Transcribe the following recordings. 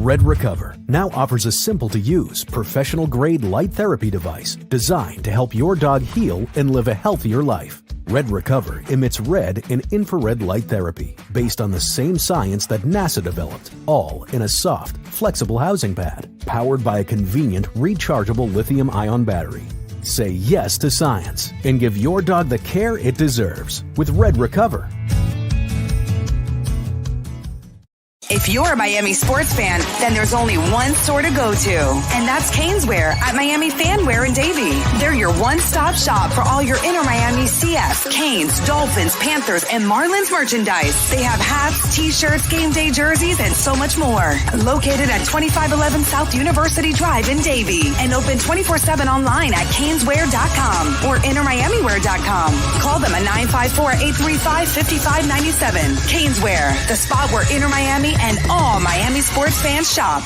Red Recover now offers a simple-to-use, professional-grade light therapy device designed to help your dog heal and live a healthier life. Red Recover emits red and infrared light therapy based on the same science that NASA developed, all in a soft, flexible housing pad powered by a convenient, rechargeable lithium-ion battery. Say yes to science and give your dog the care it deserves with Red Recover. If you're a Miami sports fan, then there's only one store to go to, and that's Caneswear at Miami Fanwear in Davie. They're your one-stop shop for all your inner Miami CF, Canes, Dolphins, Panthers, and Marlins merchandise. They have hats, t-shirts, game day jerseys, and so much more. Located at 2511 South University Drive in Davie, and open 24/7 online at caneswear.com or innermiamiwear.com. Call them at 954-835-5597. Caneswear, the spot where inner Miami and all Miami sports fans shop.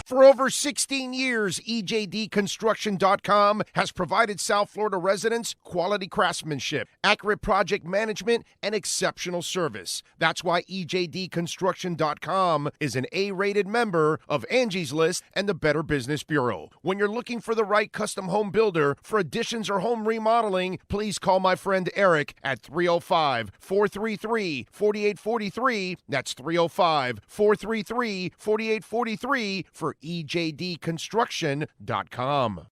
For over 16 years, EJDconstruction.com has provided South Florida residents quality craftsmanship, accurate project management, and exceptional service. That's why EJDconstruction.com is an A-rated member of Angie's List and the Better Business Bureau. When you're looking for the right custom home builder for additions or home remodeling, please call my friend Eric at 305-433-4843. That's 305-433-4843 for EJDconstruction.com.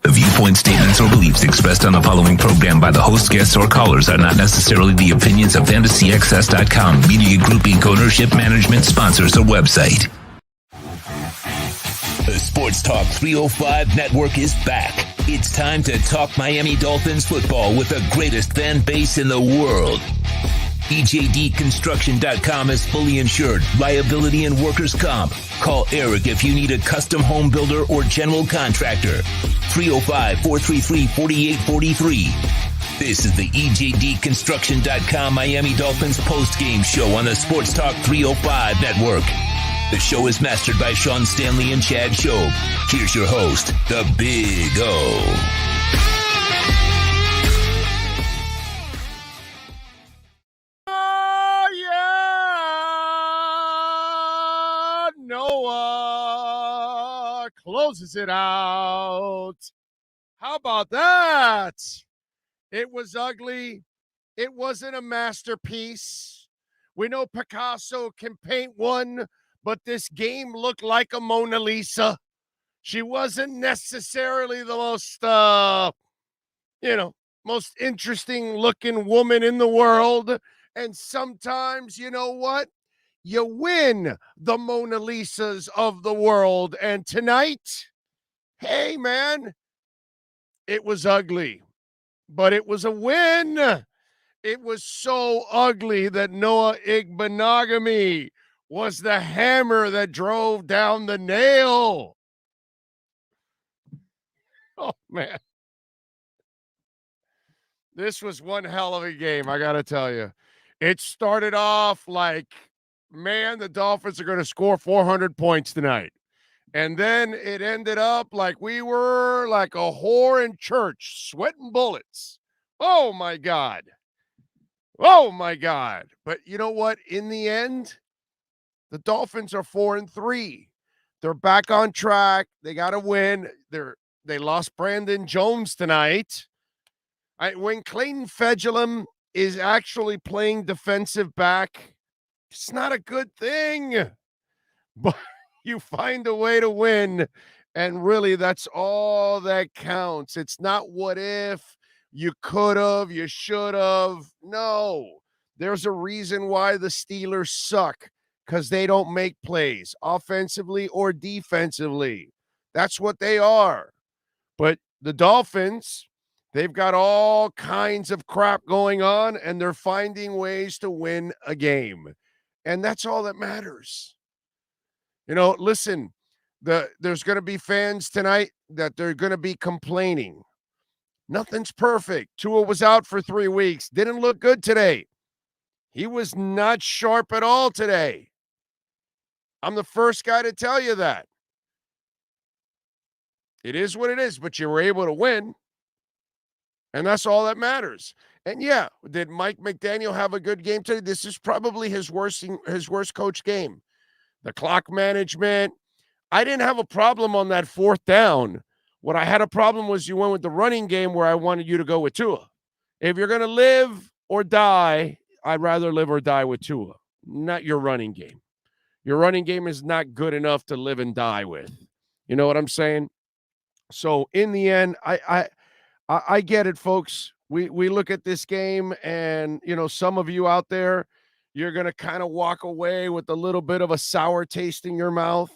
Viewpoint statements or beliefs expressed on the following program by the host, guests, or callers are not necessarily the opinions of FantasyXS.com, Media Group Inc. ownership, management, sponsors, or website. The Sports Talk 305 network is back. It's time to talk Miami Dolphins football with the greatest fan base in the world. EJDconstruction.com is fully insured, liability and workers' comp. Call Eric if you need a custom home builder or general contractor. 305-433-4843. This is the EJDconstruction.com Miami Dolphins postgame show on the Sports Talk 305 network. The show is mastered by Sean Stanley and Chad Shobe. Here's your host, the Big O. Noah closes it out. How about that? It was ugly. It wasn't a masterpiece. We know Picasso can paint one, but this game looked like a Mona Lisa. She wasn't necessarily the most interesting looking woman in the world. And sometimes, you know what? You win the Mona Lisas of the world. And tonight, hey, man, it was ugly, but it was a win. It was so ugly that Noah Igbenogany was the hammer that drove down the nail. Oh, man. This was one hell of a game, I got to tell you. It started off like, man, the Dolphins are going to score 400 points tonight. And then it ended up like we were like a whore in church, sweating bullets. Oh, my God. Oh, my God. But you know what? In the end, the Dolphins are 4-3. They're back on track. They got to win. They lost Brandon Jones tonight. When Clayton Fejedelem is actually playing defensive back, it's not a good thing, but you find a way to win, and really that's all that counts. It's not what if, you could have, you should have. No, there's a reason why the Steelers suck, because they don't make plays offensively or defensively. That's what they are. But the Dolphins, they've got all kinds of crap going on, and they're finding ways to win a game. And that's all that matters. Listen, there's going to be fans tonight that they're going to be complaining. Nothing's perfect. Tua was out for 3 weeks. Didn't look good today. He was not sharp at all today. I'm the first guy to tell you that. It is what it is, but you were able to win, and that's all that matters. And yeah, did Mike McDaniel have a good game today? This is probably his worst coach game. The clock management. I didn't have a problem on that 4th down. What I had a problem was you went with the running game where I wanted you to go with Tua. If you're going to live or die, I'd rather live or die with Tua, not your running game. Your running game is not good enough to live and die with. You know what I'm saying? So in the end, I get it, folks. We look at this game, and some of you out there, you're gonna kind of walk away with a little bit of a sour taste in your mouth.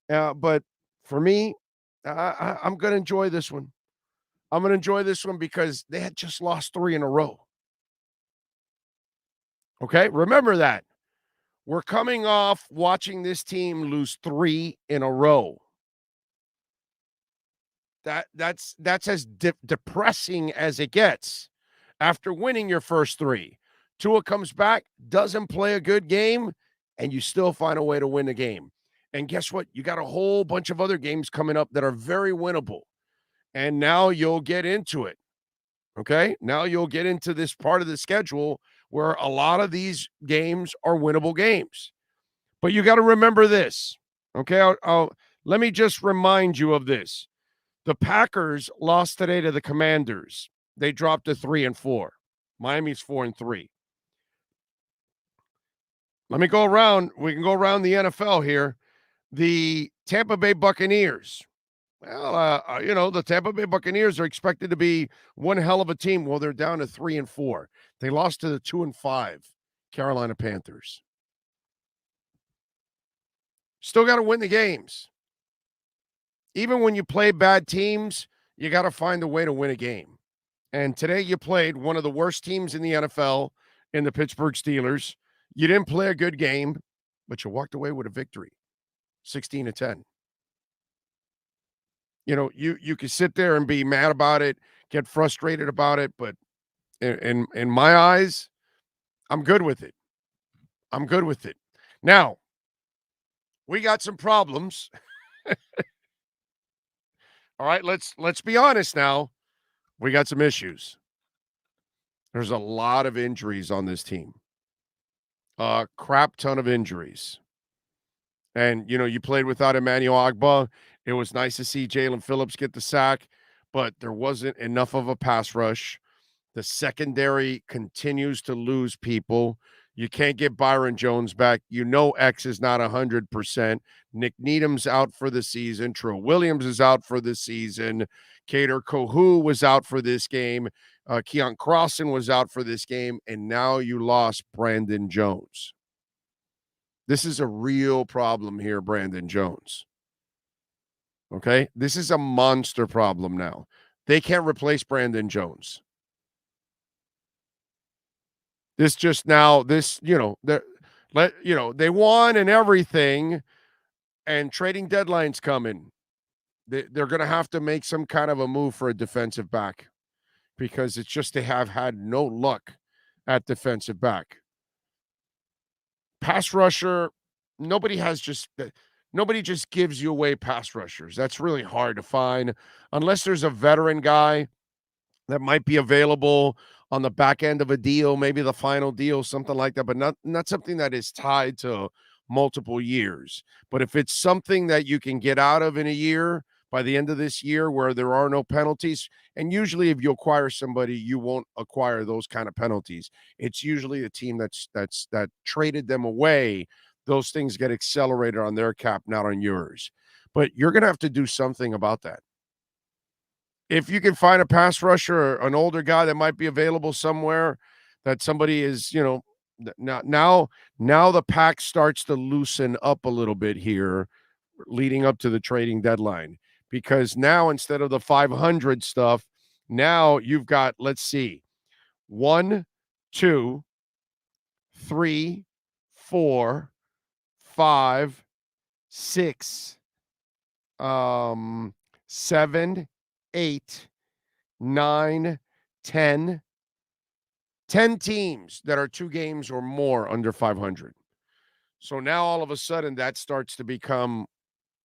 But for me, I'm gonna enjoy this one. I'm gonna enjoy this one because they had just lost 3 in a row. Okay, remember that. We're coming off watching this team lose 3 in a row. That's as depressing as it gets. After winning your first 3, Tua comes back, doesn't play a good game, and you still find a way to win the game. And guess what? You got a whole bunch of other games coming up that are very winnable. And now you'll get into it. Okay? Now you'll get into this part of the schedule where a lot of these games are winnable games. But you got to remember this. Okay? Let me just remind you of this. The Packers lost today to the Commanders. They dropped to 3-4. Miami's 4-3. Let me go around. We can go around the NFL here. The Tampa Bay Buccaneers. Well, the Tampa Bay Buccaneers are expected to be one hell of a team. Well, they're down to 3-4. They lost to the 2-5 Carolina Panthers. Still got to win the games. Even when you play bad teams, you got to find a way to win a game. And today you played one of the worst teams in the NFL in the Pittsburgh Steelers. You didn't play a good game, but you walked away with a victory, 16-10. You can sit there and be mad about it, get frustrated about it, but in my eyes, I'm good with it. I'm good with it. Now, we got some problems. All right, let's be honest now. We got some issues. There's a lot of injuries on this team. A crap ton of injuries. And, you played without Emmanuel Ogbah. It was nice to see Jalen Phillips get the sack, but there wasn't enough of a pass rush. The secondary continues to lose people. You can't get Byron Jones back. X is not 100%. Nick Needham's out for the season. Trill Williams is out for the season. Kader Kohou was out for this game. Keon Crossan was out for this game. And now you lost Brandon Jones. This is a real problem here, Brandon Jones. Okay? This is a monster problem now. They can't replace Brandon Jones. They won and everything, and trading deadline's coming. They're going to have to make some kind of a move for a defensive back because it's just they have had no luck at defensive back. Pass rusher, nobody just gives you away pass rushers. That's really hard to find unless there's a veteran guy that might be available on the back end of a deal, maybe the final deal, something like that, but not something that is tied to multiple years. But if it's something that you can get out of in a year, by the end of this year where there are no penalties, and usually if you acquire somebody, you won't acquire those kind of penalties. It's usually a team that traded them away. Those things get accelerated on their cap, not on yours. But you're going to have to do something about that. If you can find a pass rusher or an older guy that might be available somewhere, that somebody is, now the pack starts to loosen up a little bit here leading up to the trading deadline, because now instead of the 500 stuff, now you've got, let's see, 1, 2, 3, 4, 5, 6, 7, 8, 9, 10. 10 teams that are 2 games or more under 500. So now all of a sudden that starts to become,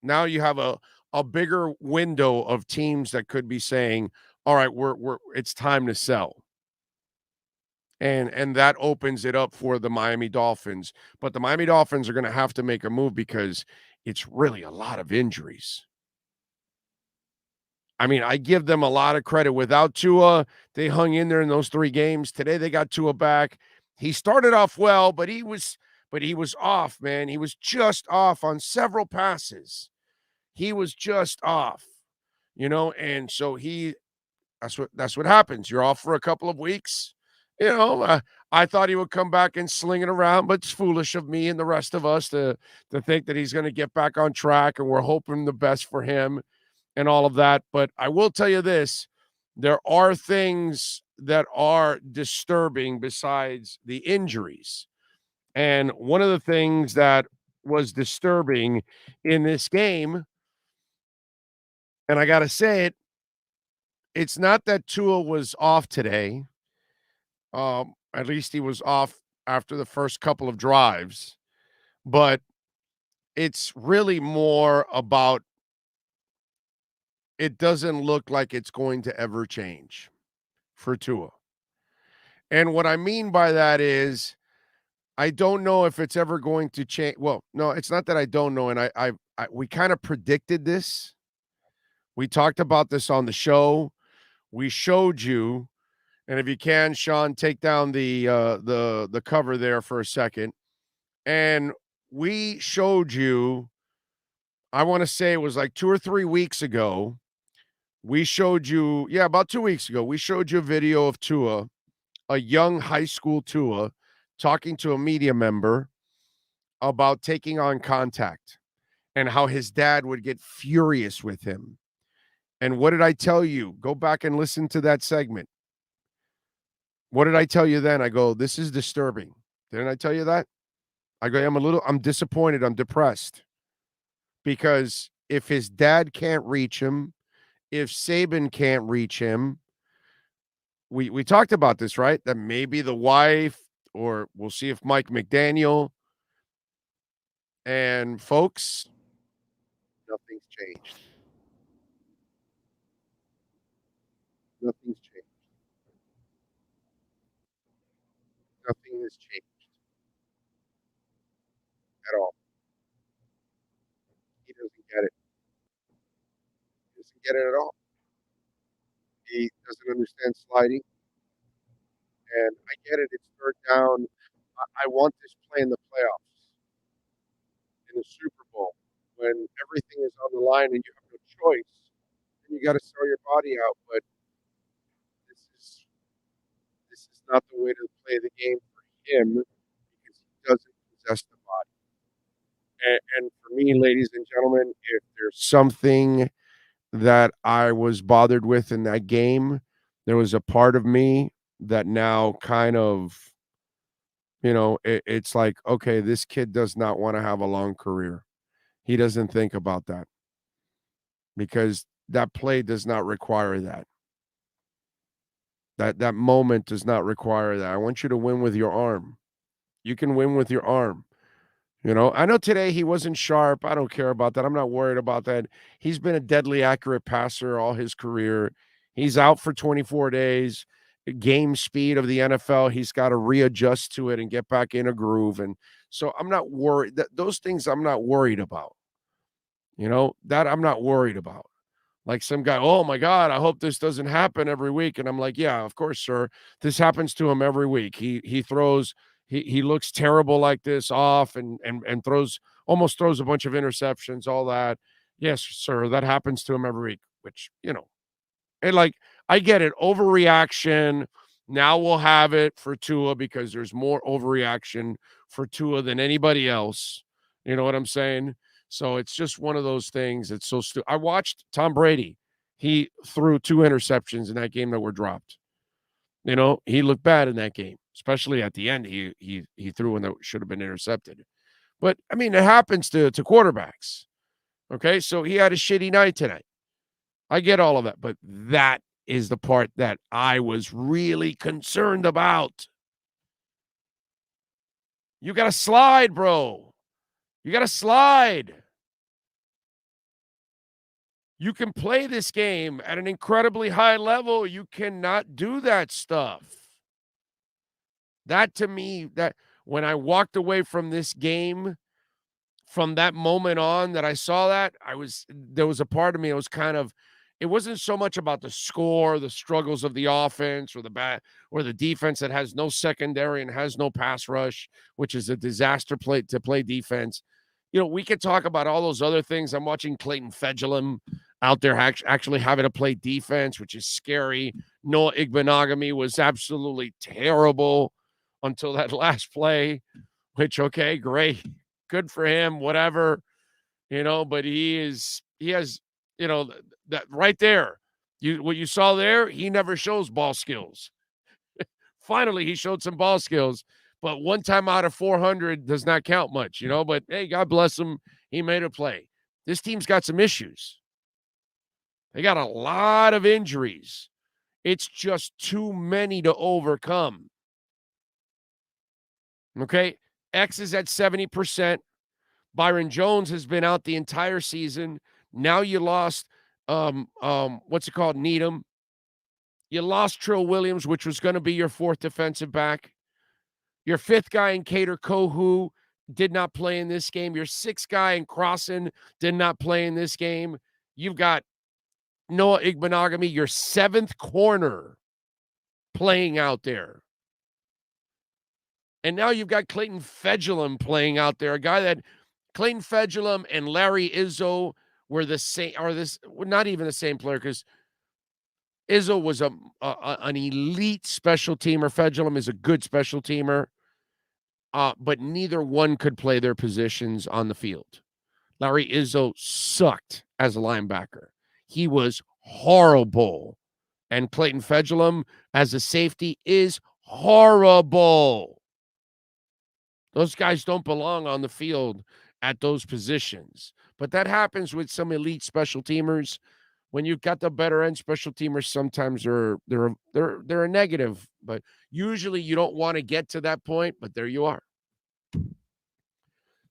now you have a bigger window of teams that could be saying, all right, we're it's time to sell. And that opens it up for the Miami Dolphins. But the Miami Dolphins are going to have to make a move because it's really a lot of injuries. I mean, I give them a lot of credit. Without Tua, they hung in there in those 3 games. Today they got Tua back. He started off well, but he was off, man. He was just off on several passes. He was just off, and so that's what happens. You're off for a couple of weeks. I thought he would come back and sling it around, but it's foolish of me and the rest of us to think that he's going to get back on track, and we're hoping the best for him and all of that. But I will tell you this, there are things that are disturbing besides the injuries. And one of the things that was disturbing in this game, and I got to say it, it's not that Tua was off today. At least he was off after the first couple of drives, but it's really more about, it doesn't look like it's going to ever change for Tua. And what I mean by that is, I don't know if it's ever going to change. Well, no, it's not that I don't know. And we kind of predicted this. We talked about this on the show. We showed you, and if you can, Sean, take down the cover there for a second. And we showed you, I want to say it was like 2 or 3 weeks ago. We showed you, about 2 weeks ago, we showed you a video of Tua, a young high school Tua, talking to a media member about taking on contact and how his dad would get furious with him. And what did I tell you? Go back and listen to that segment. What did I tell you then? I go, this is disturbing. Didn't I tell you that? I go, I'm disappointed. I'm depressed. Because if his dad can't reach him, if Saban can't reach him, we talked about this, right? That maybe the wife, or we'll see if Mike McDaniel. And folks, nothing's changed. Nothing's changed. Nothing has changed at all. He doesn't get it. He doesn't get it at all. He doesn't understand sliding. And I get it. It's 3rd down. I want this play in the playoffs, in the Super Bowl, when everything is on the line and you have no choice, and you got to throw your body out. But this is not the way to play the game for him, because he doesn't possess the body. And for me, ladies and gentlemen, if there's something that I was bothered with in that game, there was a part of me that now kind of, it's like, okay, this kid does not want to have a long career. He doesn't think about that, because that play does not require that. That moment does not require that. I want you to win with your arm. You can win with your arm. I know today he wasn't sharp. I don't care about that. I'm not worried about that. He's been a deadly accurate passer all his career. He's out for 24 days. Game speed of the NFL, he's got to readjust to it and get back in a groove. And so I'm not worried. Those things I'm not worried about. That I'm not worried about. Like some guy, oh my God, I hope this doesn't happen every week. And I'm like, yeah, of course, sir. This happens to him every week. He throws, he looks terrible like this off and almost throws a bunch of interceptions, all that. Yes, sir. That happens to him every week, which, and like, I get it. Overreaction. Now we'll have it for Tua because there's more overreaction for Tua than anybody else. You know what I'm saying? So it's just one of those things. It's so stupid. I watched Tom Brady. He threw 2 interceptions in that game that were dropped. He looked bad in that game, especially at the end. He threw one that should have been intercepted. But, I mean, it happens to quarterbacks. Okay, so he had a shitty night tonight. I get all of that, but that is the part that I was really concerned about. You got to slide, bro. You got to slide. You can play this game at an incredibly high level. You cannot do that stuff. That, to me, that when I walked away from this game, from that moment on that I saw that, there was a part of me, it wasn't so much about the score, the struggles of the offense or the defense that has no secondary and has no pass rush, which is a disaster to play defense. We could talk about all those other things. I'm watching Clayton Fedulum out there actually having to play defense, which is scary. Noah Igbenogany was absolutely terrible until that last play, which, okay, great. Good for him, whatever, but he has, that right there. What you saw there, he never shows ball skills. Finally, he showed some ball skills, but one time out of 400 does not count much, but hey, God bless him. He made a play. This team's got some issues. They got a lot of injuries. It's just too many to overcome. Okay. X is at 70%. Byron Jones has been out the entire season. Now you lost, Needham. You lost Trill Williams, which was going to be your fourth defensive back. Your fifth guy in Cater Kohu did not play in this game. Your sixth guy in Crossan did not play in this game. You've got Noah Igbenogany, your seventh corner, playing out there. And now you've got Clayton Fedulum playing out there, a guy that Clayton Fedulum and Larry Izzo were the same, not even the same player, because Izzo was an elite special teamer. Fedulum is a good special teamer, but neither one could play their positions on the field. Larry Izzo sucked as a linebacker. He was horrible. And Clayton Fedulum as a safety is horrible. Those guys don't belong on the field at those positions. But that happens with some elite special teamers. When you've got the better end special teamers, sometimes they're a negative. But usually you don't want to get to that point, but there you are.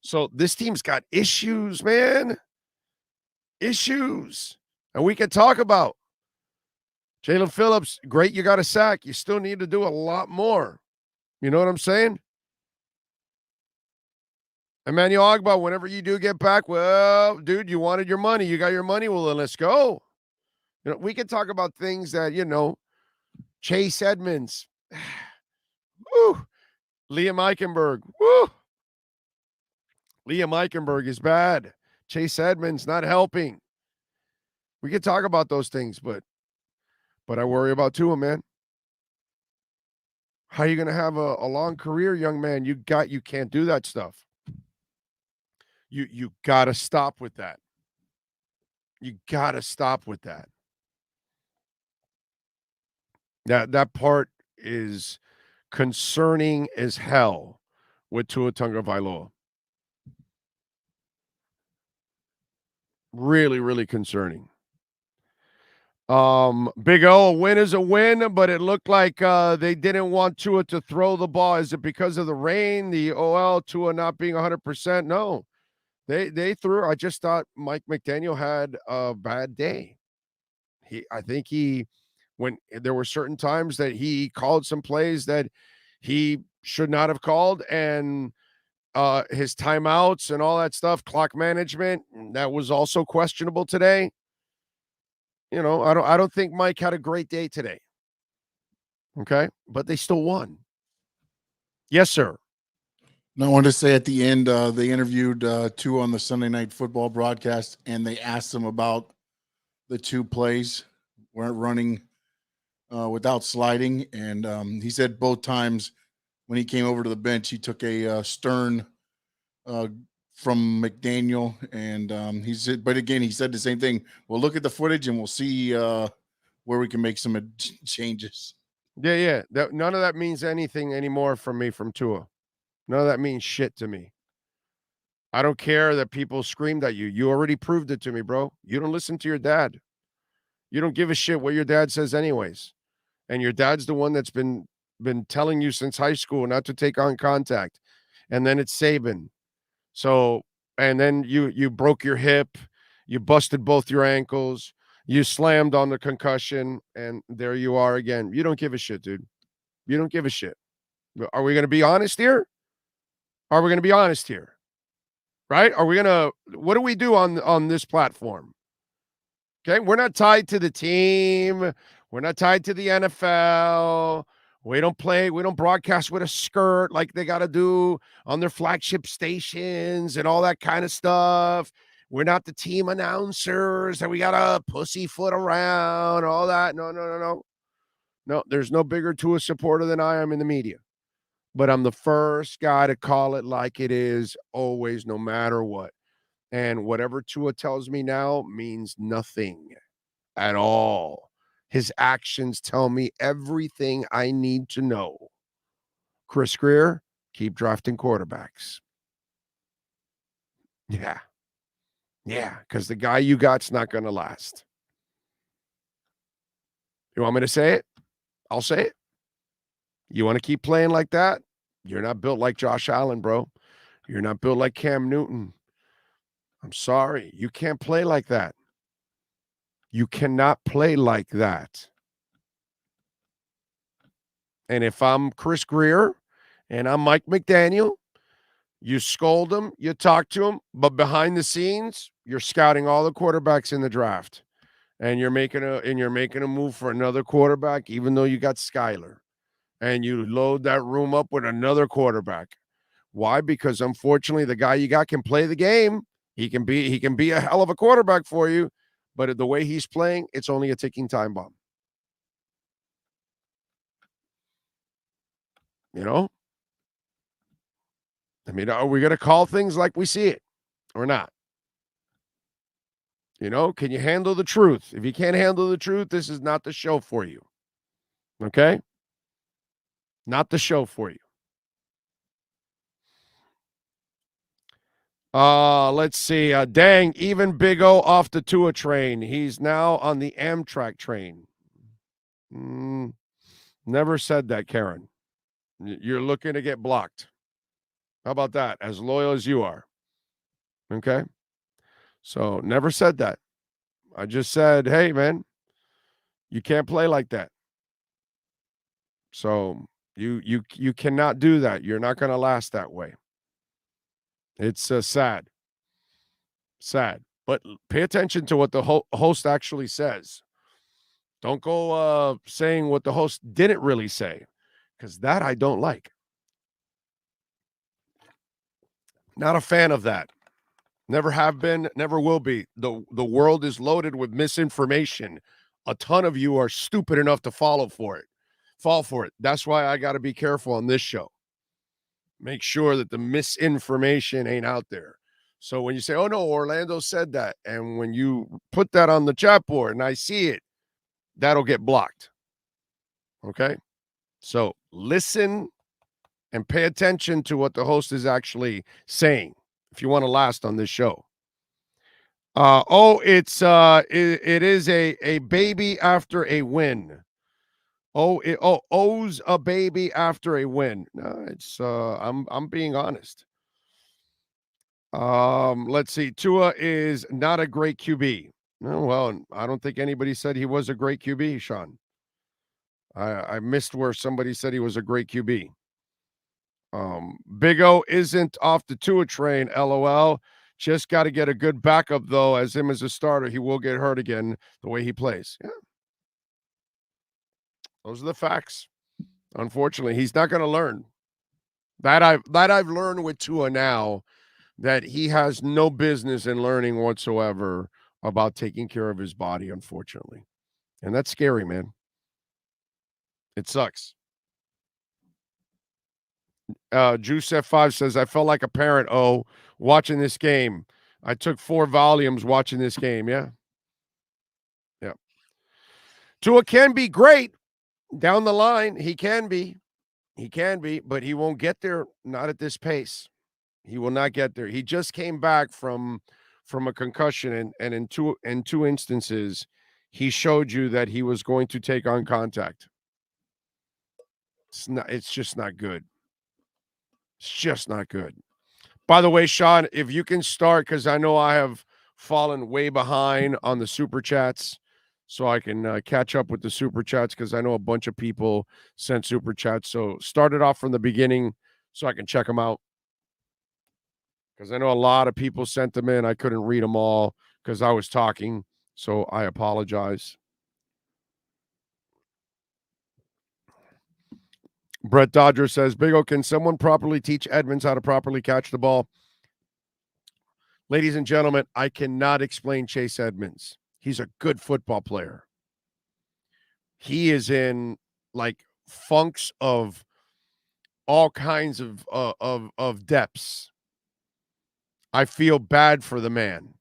So this team's got issues, man. Issues. And we can talk about Jalen Phillips. Great, you got a sack. You still need to do a lot more. You know what I'm saying? Emmanuel Ogbah, whenever you do get back, well, dude, you wanted your money. You got your money. Well, then let's go. We can talk about things that, Chase Edmonds. Woo. Liam Eichenberg. Woo. Liam Eichenberg is bad. Chase Edmonds not helping. We can talk about those things, but I worry about Tua, man. How are you going to have a long career, young man? You can't do that stuff. You got to stop with that. You got to stop with that. That part is concerning as hell with Tua Tagovailoa. Really, really concerning. Big O, a win is a win, but it looked like they didn't want Tua to throw the ball. Is it because of the rain, the OL, Tua not being 100%? No. They threw. I just thought Mike McDaniel had a bad day. I think when there were certain times that he called some plays that he should not have called, and his timeouts and all that stuff, clock management, that was also questionable today. I don't think Mike had a great day today. Okay, but they still won. Yes, sir. No, I wanted to say at the end, they interviewed Tua on the Sunday Night Football broadcast, and they asked him about the two plays weren't running without sliding. And he said both times when he came over to the bench, he took a stern from McDaniel. And he said, but again, he said the same thing. We'll look at the footage and we'll see where we can make some changes. Yeah. None of that means anything anymore from Tua. None of that means shit to me. I don't care that people screamed at you. You already proved it to me, bro. You don't listen to your dad. You don't give a shit what your dad says anyways. And your dad's the one that's been telling you since high school not to take on contact. And then it's Saban. So, and then you broke your hip, you busted both your ankles, you slammed on the concussion, and there you are again. You don't give a shit, dude. You don't give a shit. Are we going to be honest here? Are we going to be honest here? Right? Are we going to, what do we do on this platform? Okay, we're not tied to the team. We're not tied to the NFL. We don't broadcast with a skirt like they got to do on their flagship stations and all that kind of stuff. We're not the team announcers that we got to pussyfoot around, all that. No. No, there's no bigger Tua supporter than I am in the media. But I'm the first guy to call it like it is always, no matter what. And whatever Tua tells me now means nothing at all. His actions tell me everything I need to know. Chris Greer, keep drafting quarterbacks. Yeah, because the guy you got's not going to last. You want me to say it? I'll say it. You want to keep playing like that? You're not built like Josh Allen, bro. You're not built like Cam Newton. I'm sorry. You can't play like that. You cannot play like that. And if I'm Chris Greer and I'm Mike McDaniel, you scold him, you talk to him, but behind the scenes, you're scouting all the quarterbacks in the draft. And you're making a move for another quarterback, even though you got Skyler. And you load that room up with another quarterback. Why? Because unfortunately, the guy you got can play the game. He can be a hell of a quarterback for you, but the way he's playing, it's only a ticking time bomb. You know? I mean, are we going to call things like we see it or not? You know, can you handle the truth? If you can't handle the truth, this is not the show for you. Okay? Not the show for you. Let's see. Dang, even Big O off the Tua train. He's now on the Amtrak train. Never said that, Karen. You're looking to get blocked. How about that? As loyal as you are. Okay? So, never said that. I just said, hey, man, you can't play like that. So, you cannot do that. You're not going to last that way. It's sad. Sad. But pay attention to what the host actually says. Don't go saying what the host didn't really say, because that I don't like. Not a fan of that. Never have been, never will be. The world is loaded with misinformation. A ton of you are stupid enough to fall for it. That's why I got to be careful on this show. Make sure that the misinformation ain't out there. So when you say, oh, no, Orlando said that, and when you put that on the chat board and I see it, that'll get blocked. Okay? So listen and pay attention to what the host is actually saying if you want to last on this show. It is a baby after a win. Owes a baby after a win. No, it's I'm being honest. Let's see. Tua is not a great QB. No, well, I don't think anybody said he was a great QB, Sean. I missed where somebody said he was a great QB. Big O isn't off the Tua train, LOL. Just got to get a good backup, though, as him as a starter. He will get hurt again the way he plays. Yeah. Those are the facts. Unfortunately, he's not going to learn. That I've learned with Tua now, that he has no business in learning whatsoever about taking care of his body, unfortunately. And that's scary, man. It sucks. Juice F5 says, I felt like a parent, watching this game. I took 4 volumes watching this game, yeah? Yeah. Tua can be great down the line. He can be, but he won't get there, not at this pace. He will not get there. He just came back from a concussion, and in two instances, he showed you that he was going to take on contact. It's just not good. It's just not good. By the way, Sean, if you can start, because I know I have fallen way behind on the super chats, so I can catch up with the super chats, because I know a bunch of people sent super chats. So start it off from the beginning so I can check them out, because I know a lot of people sent them in. I couldn't read them all because I was talking, so I apologize. Brett Dodger says, Big O, can someone properly teach Edmonds how to properly catch the ball? Ladies and gentlemen, I cannot explain Chase Edmonds. He's a good football player. He is in like funks of all kinds of depths. I feel bad for the man.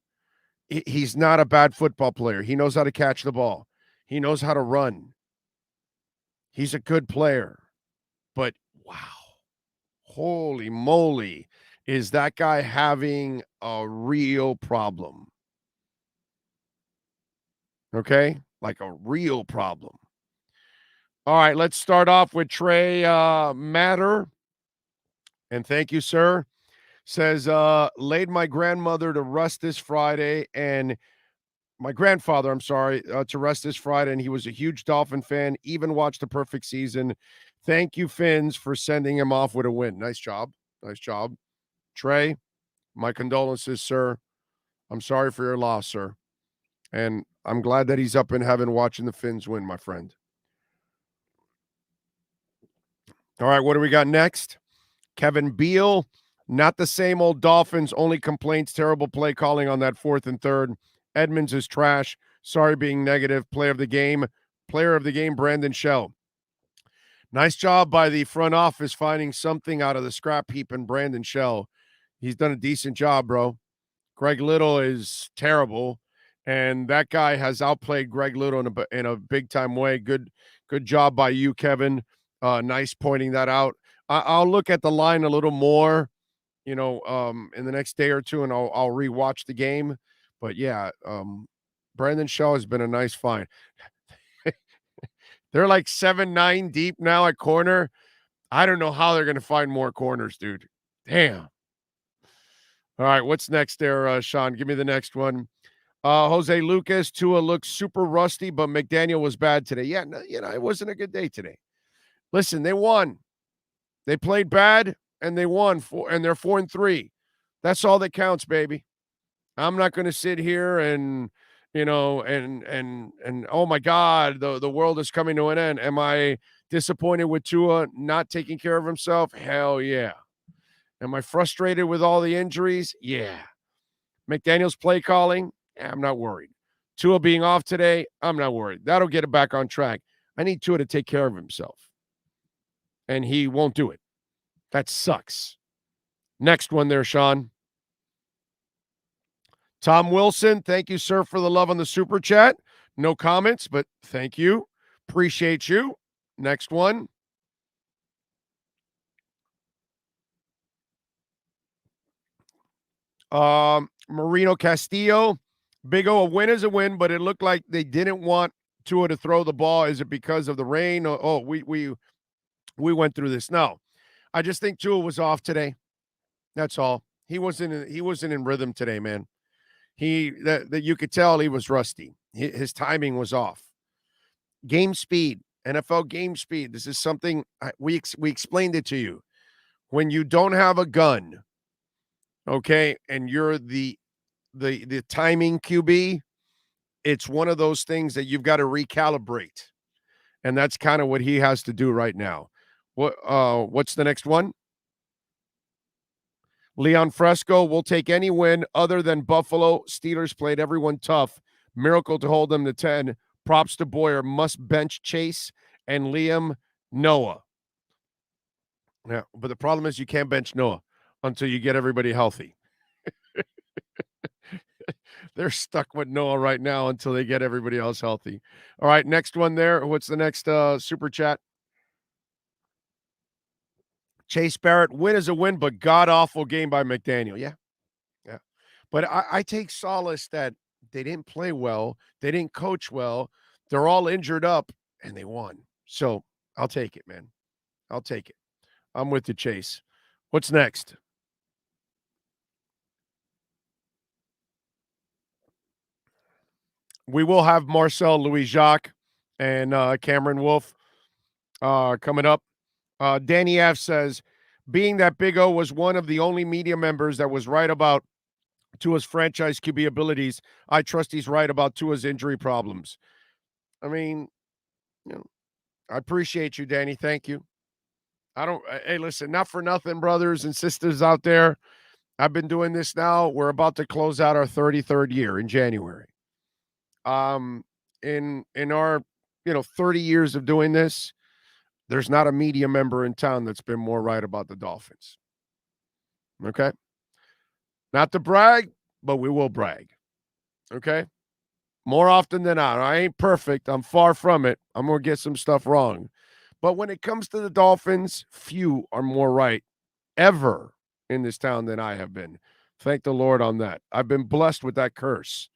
He's not a bad football player. He knows how to catch the ball. He knows how to run. He's a good player. But wow, holy moly, is that guy having a real problem? Okay, like a real problem. All right, let's start off with Trey Matter. And thank you, sir. Says, laid my grandmother to rest this Friday, and my grandfather, I'm sorry, to rest this Friday, and he was a huge Dolphin fan, even watched the perfect season. Thank you, Finns, for sending him off with a win. Nice job. Nice job. Trey, my condolences, sir. I'm sorry for your loss, sir. And I'm glad that he's up in heaven watching the Finns win, my friend. All right, what do we got next? Kevin Beal, not the same old Dolphins, only complaints, terrible play calling on that 4th and 3rd. Edmonds is trash. Sorry being negative. Player of the game, Brandon Shell. Nice job by the front office finding something out of the scrap heap in Brandon Shell. He's done a decent job, bro. Greg Little is terrible, and that guy has outplayed Greg Little in a big-time way. Good job by you, Kevin. Nice pointing that out. I'll look at the line a little more, in the next day or two, and I'll rewatch the game. But yeah, Brandon Shaw has been a nice find. They're like 7-9 deep now at corner. I don't know how they're going to find more corners, dude. Damn. All right, what's next there, Sean? Give me the next one. Jose Lucas, Tua looks super rusty, but McDaniel was bad today. Yeah, no, it wasn't a good day today. Listen, they won. They played bad, and they won, and they're 4-3. That's all that counts, baby. I'm not going to sit here and and oh my God, the world is coming to an end. Am I disappointed with Tua not taking care of himself? Hell yeah. Am I frustrated with all the injuries? Yeah. McDaniel's play calling? Yeah, I'm not worried. Tua being off today? I'm not worried. That'll get it back on track. I need Tua to take care of himself. And he won't do it. That sucks. Next one there, Sean. Tom Wilson, thank you, sir, for the love on the super chat. No comments, but thank you. Appreciate you. Next one. Marino Castillo. Big O, a win is a win, but it looked like they didn't want Tua to throw the ball. Is it because of the rain? Oh, we went through this. No, I just think Tua was off today. That's all. He wasn't in rhythm today, man. That you could tell he was rusty. His timing was off. Game speed, NFL game speed. This is something we explained it to you. When you don't have a gun, okay, and you're the timing QB, it's one of those things that you've got to recalibrate, and that's kind of what he has to do right now. What's the next one? Leon Fresco, will take any win other than Buffalo. Steelers played everyone tough. Miracle to hold them to 10. Props to Boyer. Must bench Chase and Liam Noah. Yeah, but the problem is you can't bench Noah until you get everybody healthy. They're stuck with Noah right now until they get everybody else healthy. All right, next one there. What's the next super chat? Chase Barrett, win is a win, but god-awful game by McDaniel. Yeah. But I take solace that they didn't play well. They didn't coach well. They're all injured up, and they won. So I'll take it, man. I'll take it. I'm with you, Chase. What's next? We will have Marcel Louis-Jacques and Cameron Wolf coming up. Danny F. says, being that Big O was one of the only media members that was right about Tua's franchise QB abilities, I trust he's right about Tua's injury problems. I mean, I appreciate you, Danny. Thank you. Hey, listen, not for nothing, brothers and sisters out there. I've been doing this now. We're about to close out our 33rd year in January. In our, 30 years of doing this, there's not a media member in town that's been more right about the Dolphins. Okay? Not to brag, but we will brag. Okay? More often than not. I ain't perfect. I'm far from it. I'm going to get some stuff wrong. But when it comes to the Dolphins, few are more right ever in this town than I have been. Thank the Lord on that. I've been blessed with that curse.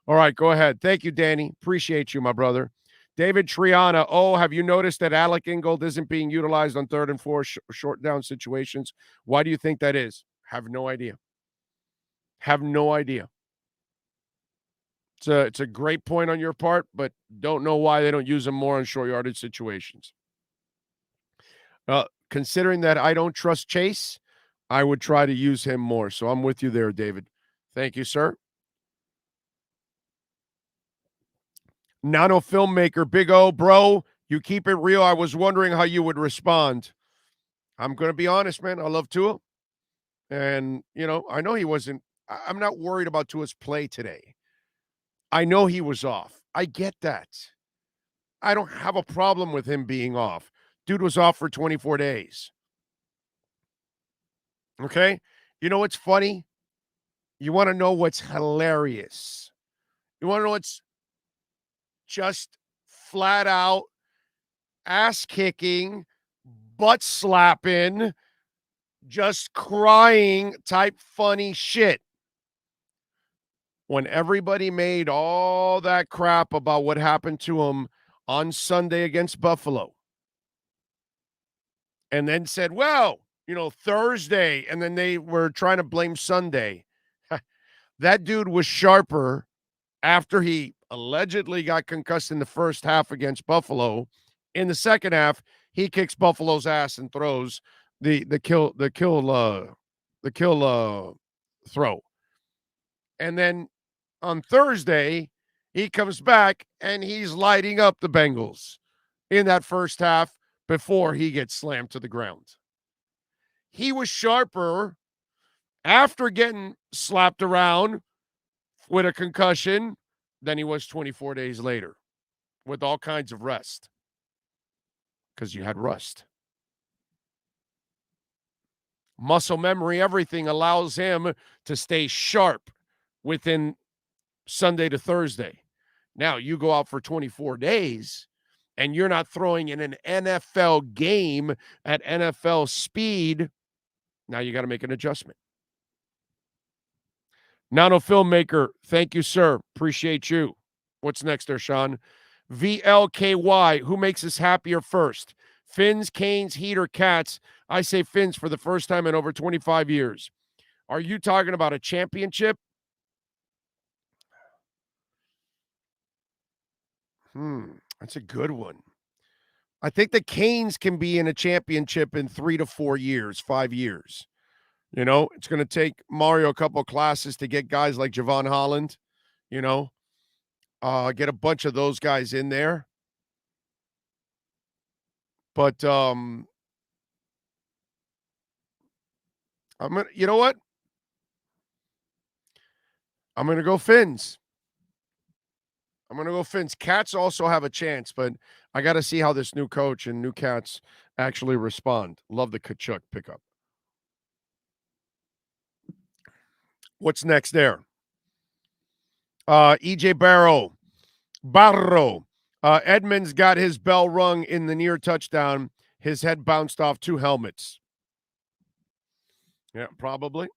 All right, go ahead. Thank you, Danny. Appreciate you, my brother. David Triana. Oh, have you noticed that Alec Ingold isn't being utilized on 3rd and 4 short down situations? Why do you think that is? Have no idea. Have no idea. It's a great point on your part, but don't know why they don't use him more on short yardage situations. Considering that I don't trust Chase, I would try to use him more. So I'm with you there, David. Thank you, sir. Nano filmmaker, Big O, bro, you keep it real. I was wondering how you would respond. I'm going to be honest, man. I love Tua. And, I know he wasn't. I'm not worried about Tua's play today. I know he was off. I get that. I don't have a problem with him being off. Dude was off for 24 days. Okay? You know what's funny? You want to know what's hilarious? You want to know what's just flat out ass-kicking, butt-slapping, just crying type funny shit? When everybody made all that crap about what happened to him on Sunday against Buffalo, and then said, well, Thursday, and then they were trying to blame Sunday. That dude was sharper after he allegedly got concussed in the first half against Buffalo. In the second half, he kicks Buffalo's ass and throws the kill throw. And then on Thursday, he comes back and he's lighting up the Bengals in that first half before he gets slammed to the ground. He was sharper after getting slapped around with a concussion than he was 24 days later with all kinds of rest. Because you had rust. Muscle memory, everything allows him to stay sharp within Sunday to Thursday. Now, you go out for 24 days, and you're not throwing in an NFL game at NFL speed. Now you got to make an adjustment. Nano filmmaker, thank you, sir. Appreciate you. What's next there, Sean? VLKY, who makes us happier first? Fins, Canes, Heat, or Cats? I say Fins for the first time in over 25 years. Are you talking about a championship? That's a good one. I think the Canes can be in a championship in 3 to 4 years, 5 years. It's going to take Mario a couple of classes to get guys like Javon Holland, get a bunch of those guys in there. But you know what? I'm going to go Fins. Cats also have a chance, but I got to see how this new coach and new Cats actually respond. Love the Kachuk pickup. What's next there? EJ Barrow. Edmonds got his bell rung in the near touchdown. His head bounced off 2 helmets. Yeah, probably.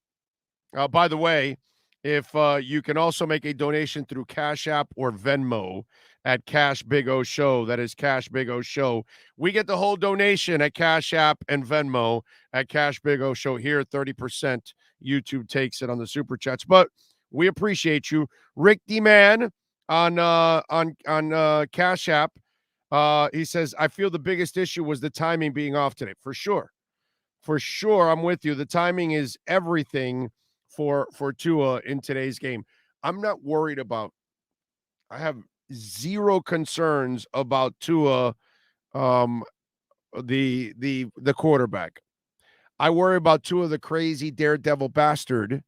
By the way, if you can also make a donation through Cash App or Venmo at Cash Big O Show, that is Cash Big O Show. We get the whole donation at Cash App and Venmo at Cash Big O Show. Here, 30% YouTube takes it on the super chats, but we appreciate you, Rick D Man on Cash App. He says, I feel the biggest issue was the timing being off today. For sure. For sure, I'm with you. The timing is everything for Tua in today's game. I'm not worried about. I have zero concerns about Tua, the quarterback. I worry about Tua, the crazy daredevil bastard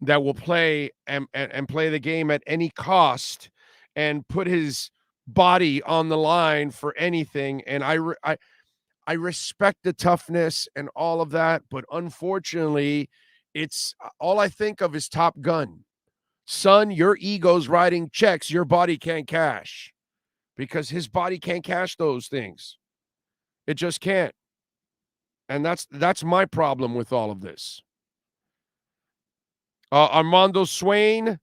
that will play and play the game at any cost and put his body on the line for anything. And I respect the toughness and all of that, but unfortunately, it's all I think of is Top Gun. Son, your ego's writing checks your body can't cash because his body can't cash those things. It just can't. And that's my problem with all of this. Armando Swaim,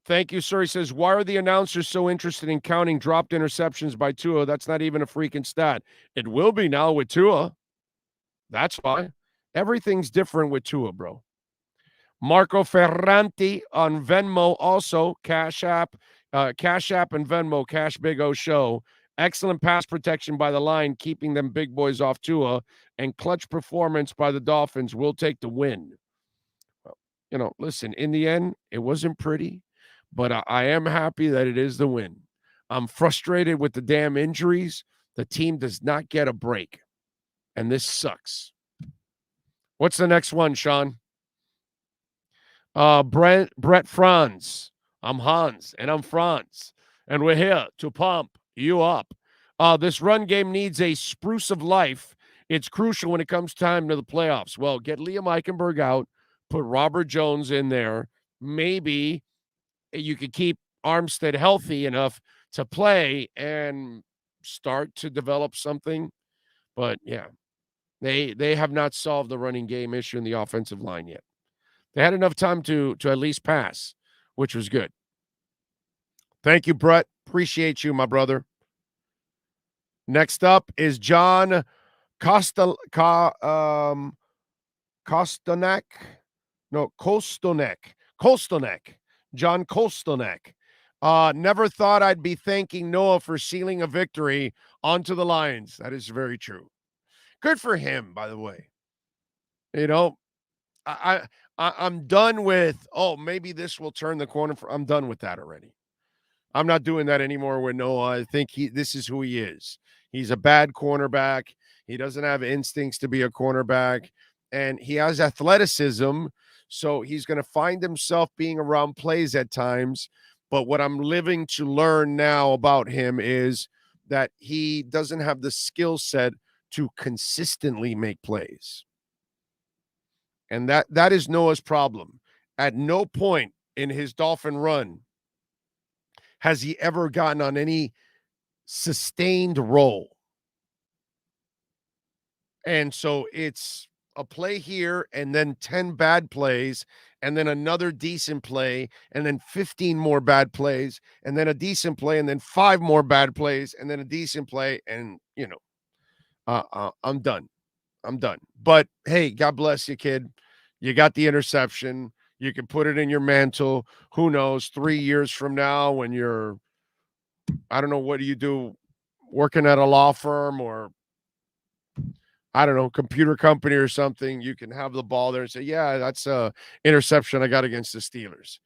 thank you, sir. He says, why are the announcers so interested in counting dropped interceptions by Tua? That's not even a freaking stat. It will be now with Tua. That's why. Everything's different with Tua, bro. Marco Ferranti on Venmo also. Cash App and Venmo, Cash Big O Show. Excellent pass protection by the line, keeping them big boys off Tua. And clutch performance by the Dolphins will take the win. You know, listen, in the end, it wasn't pretty, but I am happy that it is the win. I'm frustrated with the damn injuries. The team does not get a break, and this sucks. What's the next one, Sean? Brett Franz. I'm Hans, and I'm Franz, and we're here to pump you up. This run game needs a spruce of life. It's crucial when it comes time to the playoffs. Well, get Liam Eichenberg out. Put Robert Jones in there. Maybe you could keep Armstead healthy enough to play and start to develop something. But, yeah, they have not solved the running game issue in the offensive line yet. They had enough time to at least pass, which was good. Thank you, Brett. Appreciate you, my brother. Next up is John Kostonek. John Kostonek. Never thought I'd be thanking Noah for sealing a victory onto the Lions. That is very true. Good for him, by the way. You know, I'm done with, maybe this will turn the corner. I'm done with that already. I'm not doing that anymore with Noah. I think this is who he is. He's a bad cornerback. He doesn't have instincts to be a cornerback. And he has athleticism, so he's going to find himself being around plays at times. But what I'm living to learn now about him is that he doesn't have the skill set to consistently make plays. And that is Noah's problem. At no point in his Dolphin run has he ever gotten on any sustained roll. And so it's a play here and then 10 bad plays and then another decent play and then 15 more bad plays and then a decent play and then 5 more bad plays and then a decent play. And, I'm done. But, hey, God bless you, kid. You got the interception. You can put it in your mantle. Who knows, 3 years from now when you're, I don't know, what do you do, working at a law firm or I don't know, computer company or something, you can have the ball there and say, yeah, that's a interception I got against the Steelers.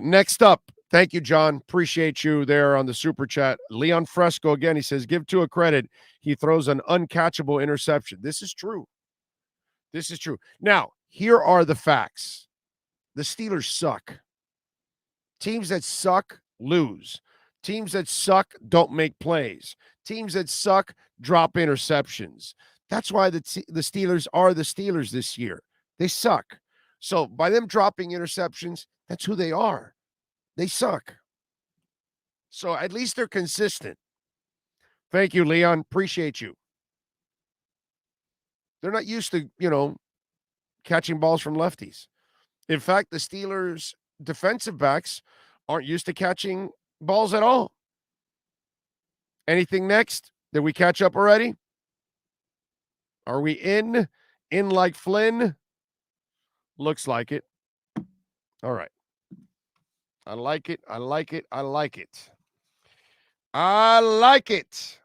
Next up, thank you, John. Appreciate you there on the super chat. Leon Fresco, again, he says, give Tua credit. He throws an uncatchable interception. This is true. Now, here are the facts. The Steelers suck. Teams that suck lose. Teams that suck don't make plays. Teams that suck drop interceptions. That's why the Steelers are the Steelers this year. They suck. So by them dropping interceptions, that's who they are. They suck. So at least they're consistent. Thank you, Leon. Appreciate you. They're not used to, catching balls from lefties. In fact, the Steelers' defensive backs aren't used to catching balls at all. Anything next? Did we catch up already? Are we in? In like Flynn? Looks like it. All right. I like it. I like it. I like it. I like it.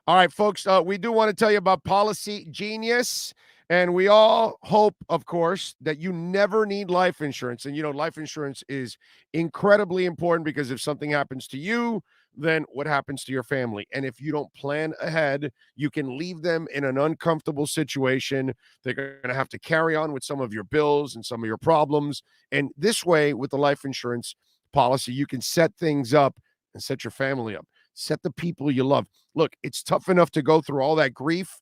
All right, folks, we do want to tell you about Policy Genius. And we all hope, of course, that you never need life insurance. And, life insurance is incredibly important because if something happens to you, then what happens to your family? And if you don't plan ahead, you can leave them in an uncomfortable situation. They're going to have to carry on with some of your bills and some of your problems. And this way, with the life insurance policy, you can set things up and set your family up. Set the people you love. Look, it's tough enough to go through all that grief.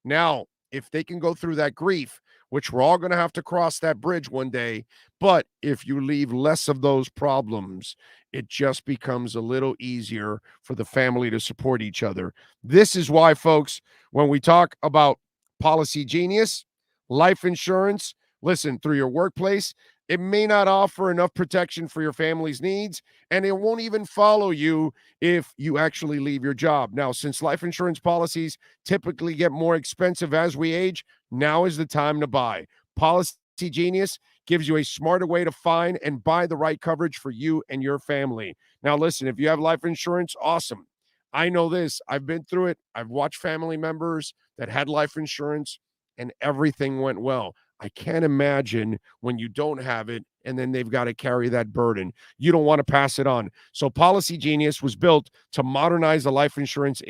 Now, if they can go through that grief, which we're all going to have to cross that bridge one day, but if you leave less of those problems, it just becomes a little easier for the family to support each other. This is why, folks, when we talk about Policy Genius, life insurance, listen, through your workplace, it may not offer enough protection for your family's needs, and it won't even follow you if you actually leave your job. Now, since life insurance policies typically get more expensive as we age, now is the time to buy. Policy Genius gives you a smarter way to find and buy the right coverage for you and your family. Now, listen, if you have life insurance, awesome. I know this. I've been through it. I've watched family members that had life insurance, and everything went well. I can't imagine when you don't have it and then they've got to carry that burden. You don't want to pass it on. So Policy Genius was built to modernize the life insurance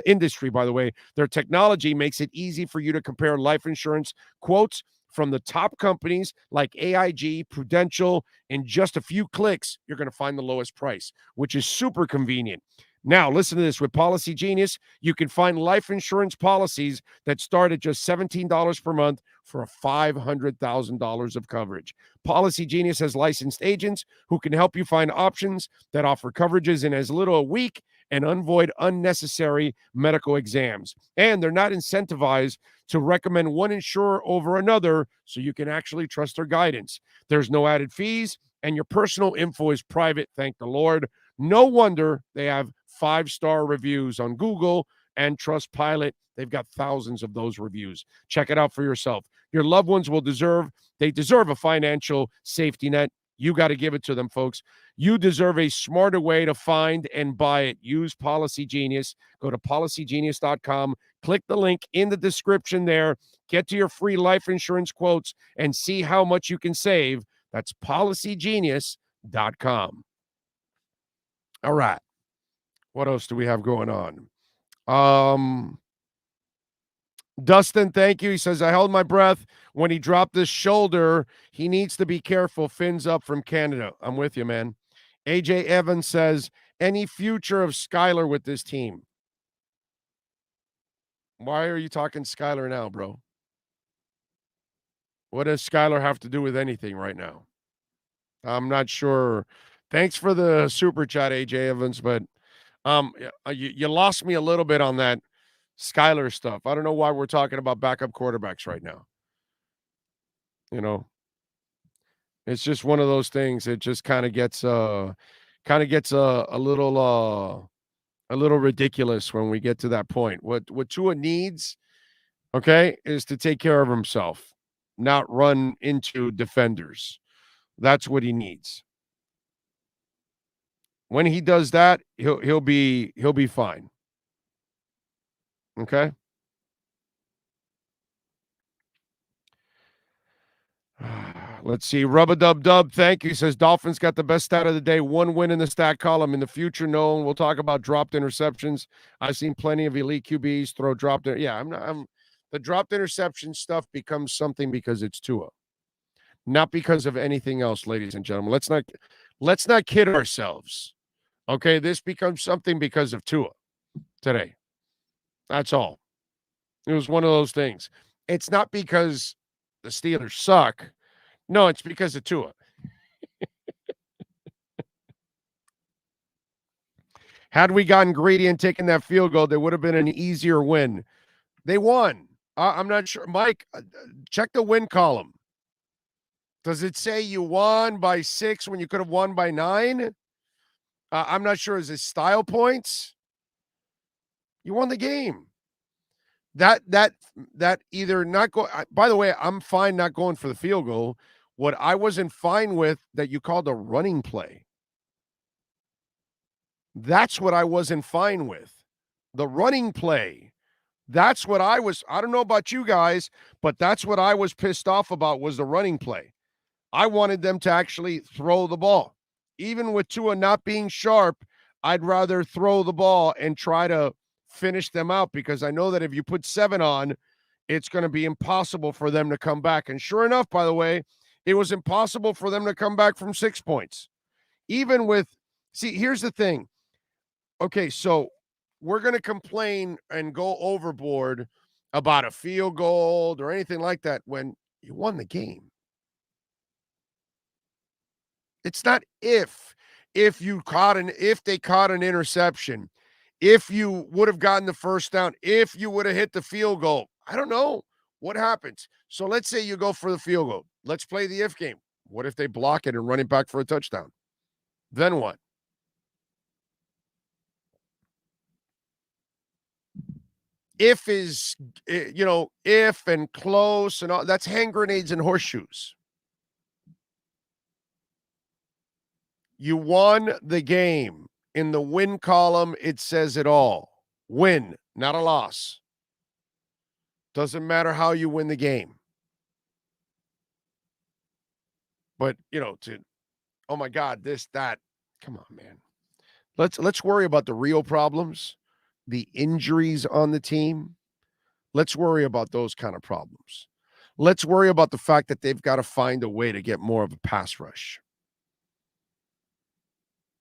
industry, by the way. Their technology makes it easy for you to compare life insurance quotes from the top companies like AIG, Prudential. In just a few clicks, you're going to find the lowest price, which is super convenient. Now, listen to this. With Policy Genius, you can find life insurance policies that start at just $17 per month for $500,000 of coverage. Policy Genius has licensed agents who can help you find options that offer coverages in as little as a week and avoid unnecessary medical exams. And they're not incentivized to recommend one insurer over another, so you can actually trust their guidance. There's no added fees, and your personal info is private, thank the Lord. No wonder they have 5-star reviews on Google and Trustpilot. They've got thousands of those reviews. Check it out for yourself. Your loved ones deserve a financial safety net. You got to give it to them, folks. You deserve a smarter way to find and buy it. Use Policy Genius. Go to policygenius.com. Click the link in the description there. Get to your free life insurance quotes and see how much you can save. That's policygenius.com. All right. What else do we have going on? Dustin, thank you. He says, I held my breath when he dropped his shoulder. He needs to be careful. Fins up from Canada. I'm with you, man. AJ Evans says, any future of Skyler with this team? Why are you talking Skyler now, bro? What does Skyler have to do with anything right now? I'm not sure. Thanks for the super chat, AJ Evans, but you lost me a little bit on that Skyler stuff. I don't know why we're talking about backup quarterbacks right now. It's just one of those things. It just kind of gets a little ridiculous when we get to that point. What Tua needs, okay, is to take care of himself, not run into defenders. That's what he needs. When he does that, he'll be fine. Okay? Let's see. Rub-a-dub-dub, thank you. He says, Dolphins got the best stat of the day. 1 win in the stat column. In the future, no one will talk about dropped interceptions. I've seen plenty of elite QBs throw dropped. Yeah, the dropped interception stuff becomes something because it's Tua. Not because of anything else, ladies and gentlemen. Let's not kid ourselves. Okay, this becomes something because of Tua today. That's all. It was one of those things. It's not because the Steelers suck. No, it's because of Tua. Had we gotten greedy and taken that field goal, there would have been an easier win. They won. I'm not sure. Mike, check the win column. Does it say you won by 6 when you could have won by 9? I'm not sure. Is it style points? You won the game. That either not go. By the way, I'm fine not going for the field goal. What I wasn't fine with that you called a running play. That's what I wasn't fine with. The running play. That's what I don't know about you guys, but that's what I was pissed off about was the running play. I wanted them to actually throw the ball. Even with Tua not being sharp, I'd rather throw the ball and try to finish them out because I know that if you put 7 on, it's going to be impossible for them to come back. And sure enough, by the way, it was impossible for them to come back from 6 points. Even with, here's the thing. Okay, so we're going to complain and go overboard about a field goal or anything like that when you won the game. It's not if they caught an interception, if you would have gotten the first down, if you would have hit the field goal. I don't know what happens. So let's say you go for the field goal. Let's play the if game. What if they block it and run it back for a touchdown? Then what? If is, if and close and all, that's hand grenades and horseshoes. You won the game. In the win column, it says it all. Win, not a loss. Doesn't matter how you win the game. But, oh my God, this, that. Come on, man. Let's worry about the real problems, the injuries on the team. Let's worry about those kind of problems. Let's worry about the fact that they've got to find a way to get more of a pass rush.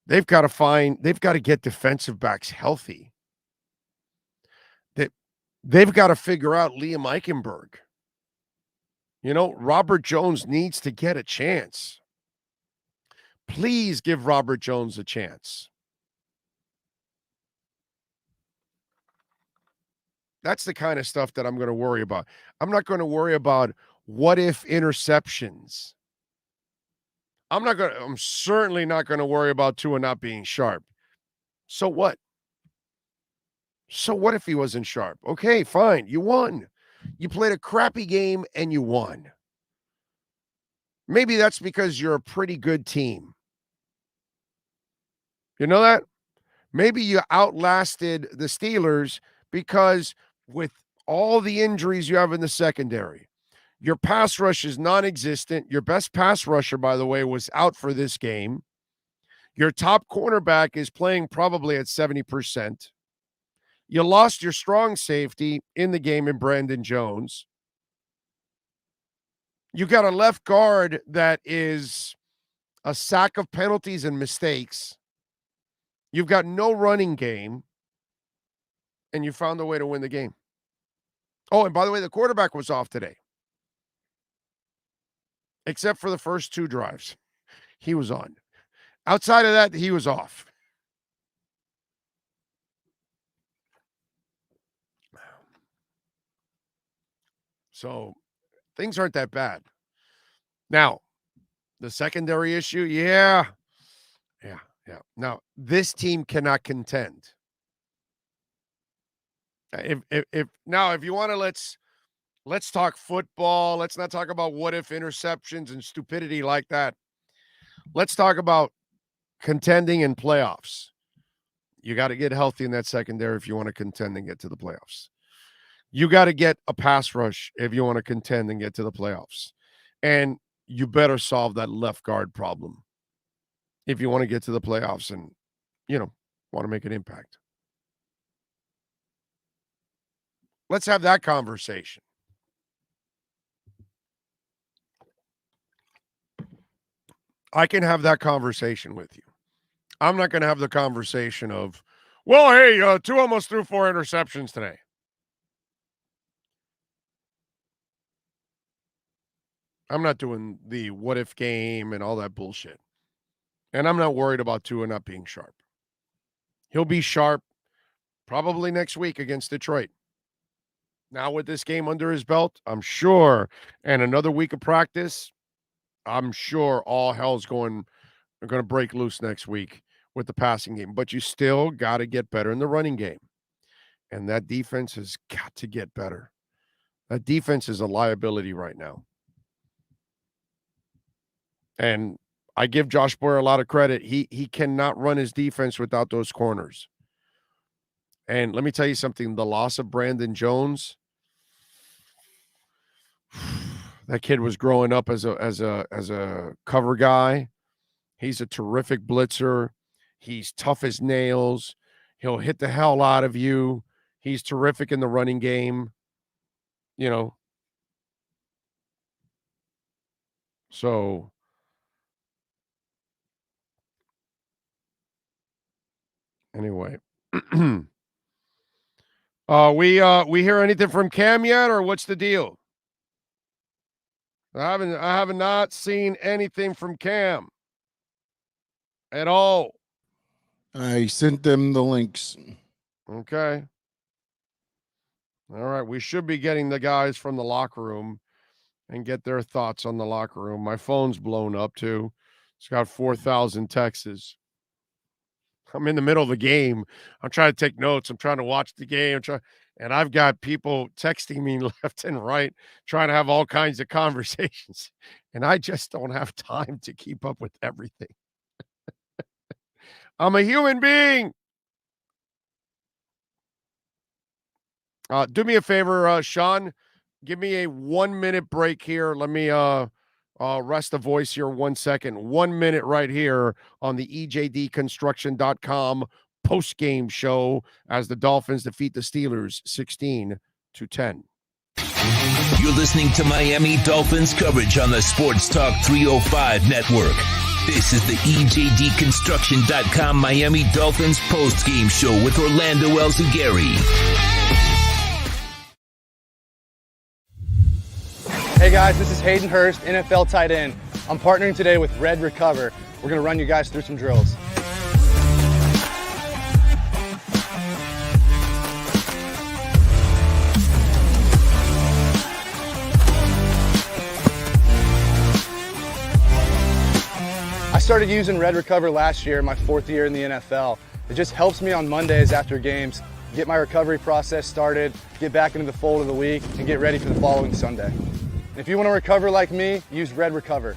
They've got to get defensive backs healthy. They've got to figure out Liam Eichenberg. Robert Jones needs to get a chance. Please give Robert Jones a chance. That's the kind of stuff that I'm going to worry about. I'm not going to worry about what if interceptions. I'm certainly not going to worry about Tua not being sharp. So what? So what if he wasn't sharp? Okay, fine. You won. You played a crappy game and you won. Maybe that's because you're a pretty good team. You know that? Maybe you outlasted the Steelers because with all the injuries you have in the secondary, your pass rush is non-existent. Your best pass rusher, by the way, was out for this game. Your top cornerback is playing probably at 70%. You lost your strong safety in the game in Brandon Jones. You got a left guard that is a sack of penalties and mistakes. You've got no running game, and you found a way to win the game. Oh, and by the way, the quarterback was off today. Except for the first 2 drives. He was on. Outside of that, he was off. So things aren't that bad. Now, the secondary issue, yeah. Now, this team cannot contend. If you want to, let's talk football. Let's not talk about what if interceptions and stupidity like that. Let's talk about contending in playoffs. You got to get healthy in that secondary if you want to contend and get to the playoffs. You got to get a pass rush if you want to contend and get to the playoffs. And you better solve that left guard problem if you want to get to the playoffs and, want to make an impact. Let's have that conversation. I can have that conversation with you. I'm not going to have the conversation of, well, hey, 2 almost threw 4 interceptions today. I'm not doing the what if game and all that bullshit. And I'm not worried about Tua not being sharp. He'll be sharp probably next week against Detroit. Now with this game under his belt, I'm sure, and another week of practice, I'm sure all hell's going to break loose next week with the passing game. But you still got to get better in the running game. And that defense has got to get better. That defense is a liability right now. And I give Josh Boyer a lot of credit. He cannot run his defense without those corners. And let me tell you something, the loss of Brandon Jones, that kid was growing up as a cover guy. He's a terrific blitzer. He's tough as nails. He'll hit the hell out of you. He's terrific in the running game. You know. So anyway. We hear anything from Cam yet, or what's the deal? I have not seen anything from Cam at all. I sent them the links. Okay. All right. We should be getting the guys from the locker room and get their thoughts on the locker room. My phone's blown up too. It's got 4,000 texts. I'm in the middle of the game. I'm trying to take notes. I'm trying to watch the game. And I've got people texting me left and right, trying to have all kinds of conversations. And I just don't have time to keep up with everything. I'm a human being. Do me a favor, Sean. Give me a 1-minute break here. Let me rest the voice here 1 second. 1 minute right here on the EJDconstruction.com post-game show as the Dolphins defeat the Steelers 16-10. You're listening to Miami Dolphins coverage on the Sports Talk 305 network. This is the EJDconstruction.com Miami Dolphins post-game show with Orlando Alzugaray. Hey guys, this is Hayden Hurst, NFL tight end. I'm partnering today with Red Recover. We're going to run you guys through some drills. I started using Red Recover last year, my 4th year in the NFL. It just helps me on Mondays after games, get my recovery process started, get back into the fold of the week, and get ready for the following Sunday. If you want to recover like me, use Red Recover.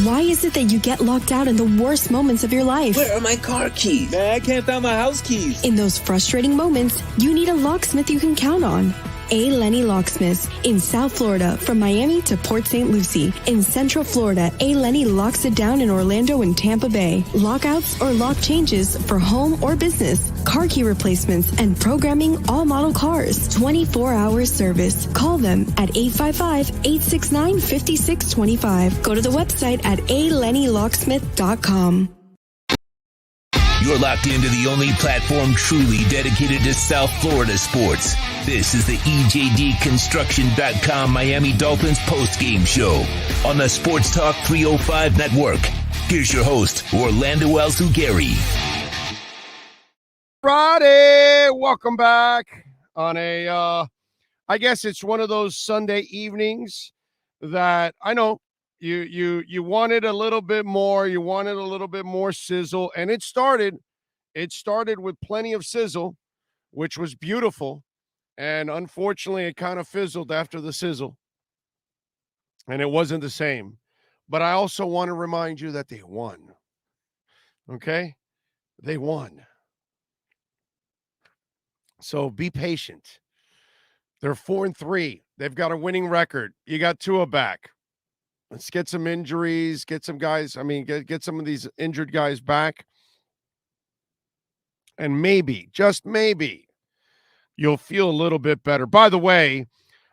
Why is it that you get locked out in the worst moments of your life? Where are my car keys? Man, I can't find my house keys. In those frustrating moments, you need a locksmith you can count on. A. Lenny Locksmiths in South Florida, from Miami to Port St. Lucie. In Central Florida, A. Lenny locks it down in Orlando and Tampa Bay. Lockouts or lock changes for home or business. Car key replacements and programming all model cars. 24-hour service. Call them at 855-869-5625. Go to the website at alennylocksmith.com. You're locked into the only platform truly dedicated to South Florida sports. This is the EJDconstruction.com Miami Dolphins postgame show on the Sports Talk 305 network. Here's your host, Orlando Alzugaray. Friday, welcome back on a, I guess it's one of those Sunday evenings that I know you wanted a little bit more, you wanted a little bit more sizzle, and it started with plenty of sizzle, which was beautiful, and unfortunately it kind of fizzled after the sizzle, and it wasn't the same. But I also want to remind you that they won. Okay? They won. So be patient. They're 4-3. They've got a winning record. You got Tua back. Let's get some injuries, get some guys. I mean, get some of these injured guys back. And maybe, just maybe, you'll feel a little bit better. By the way,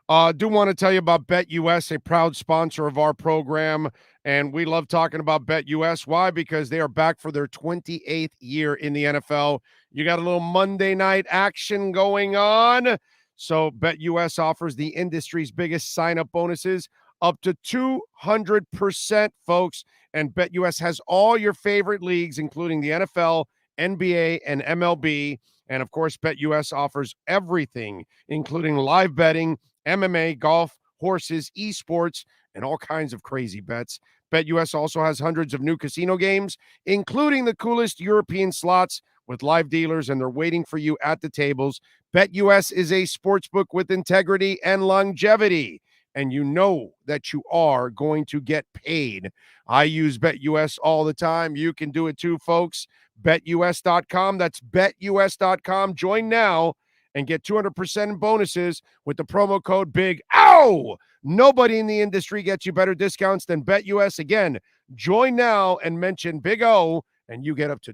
I do want to tell you about BetUS, a proud sponsor of our program. And we love talking about BetUS. Why? Because they are back for their 28th year in the NFL. You got a little Monday night action going on. So BetUS offers the industry's biggest sign-up bonuses up to 200%, folks. And BetUS has all your favorite leagues, including the NFL, NBA, and MLB. And of course, BetUS offers everything, including live betting, MMA, golf, horses, esports, and all kinds of crazy bets. BetUS also has hundreds of new casino games, including the coolest European slots with live dealers, and they're waiting for you at the tables. BetUS is a sportsbook with integrity and longevity, and you know that you are going to get paid. I use BetUS all the time. You can do it too, folks. BetUS.com. That's BetUS.com. Join now and get 200% in bonuses with the promo code BIG. Ow! Nobody in the industry gets you better discounts than BetUS. Again, join now and mention Big O, and you get up to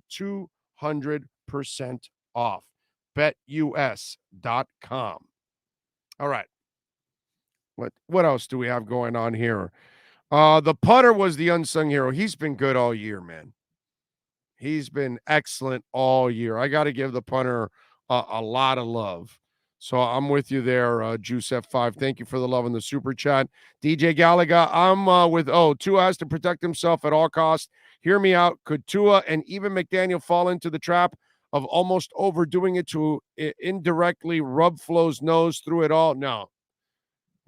200% off. BetUS.com. All right. What else do we have going on here? The punter was the unsung hero. He's been good all year, man. He's been excellent all year. I got to give the punter a lot of love. So I'm with you there, Juice F5. Thank you for the love in the super chat. DJ Gallagher, I'm with Tua has to protect himself at all costs. Hear me out. Could Tua and even McDaniel fall into the trap of almost overdoing it to indirectly rub Flo's nose through it all? No,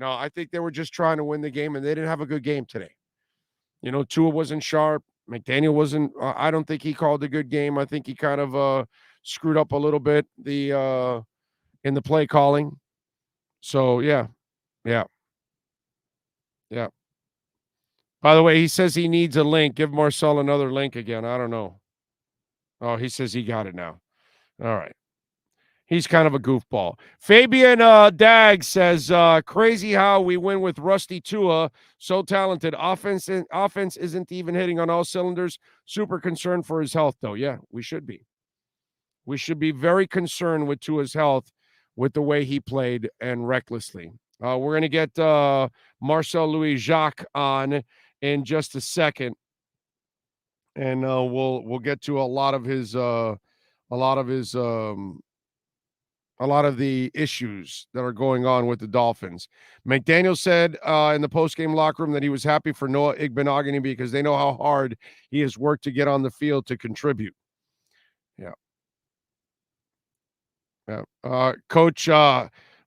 I think they were just trying to win the game, and they didn't have a good game today. You know, Tua wasn't sharp. McDaniel wasn't. I don't think he called a good game. I think he kind of screwed up a little bit in the play calling. So yeah. By the way, he says he needs a link. Give Marcel another link again. I don't know. Oh, he says he got it now. All right. He's kind of a goofball. Fabian Dag says, crazy how we win with Rusty Tua. So talented. Offense isn't even hitting on all cylinders. Super concerned for his health, though. Yeah, we should be. We should be very concerned with Tua's health with the way he played and recklessly. We're going to get Marcel Louis Jacques on in just a second. And we'll get to a lot of the issues that are going on with the Dolphins. McDaniel said in the postgame locker room that he was happy for Noah Igbenogany because they know how hard he has worked to get on the field to contribute. Yeah. Coach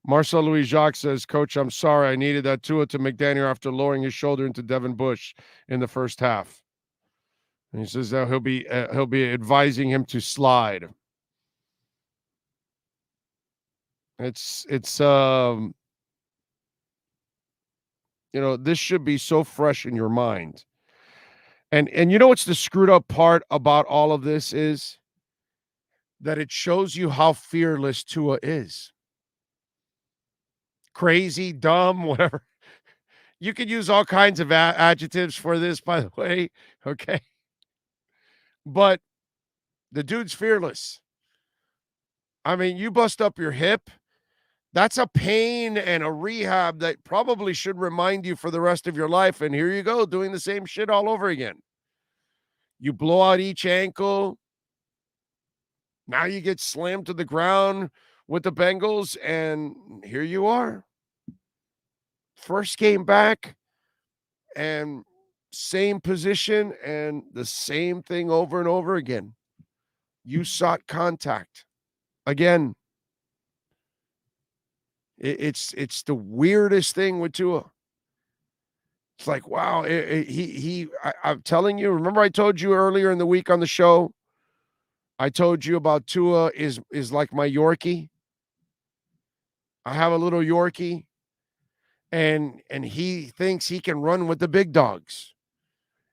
Marcel Louis Jacques says, Coach, I'm sorry. I needed that Tua to McDaniel after lowering his shoulder into Devin Bush in the first half. And he says that he'll be advising him to slide. It's this should be so fresh in your mind. And you know what's the screwed up part about all of this is that it shows you how fearless Tua is. Crazy, dumb, whatever. You could use all kinds of adjectives for this, by the way, okay? But the dude's fearless. I mean, you bust up your hip, that's a pain and a rehab that probably should remind you for the rest of your life. And here you go, doing the same shit all over again. You blow out each ankle. Now you get slammed to the ground with the Bengals, and here you are. First game back, and same position, and the same thing over and over again. You sought contact. Again, it's the weirdest thing with Tua. It's like, wow, I'm telling you, remember I told you earlier in the week on the show, I told you about Tua is like my Yorkie. I have a little Yorkie, and he thinks he can run with the big dogs.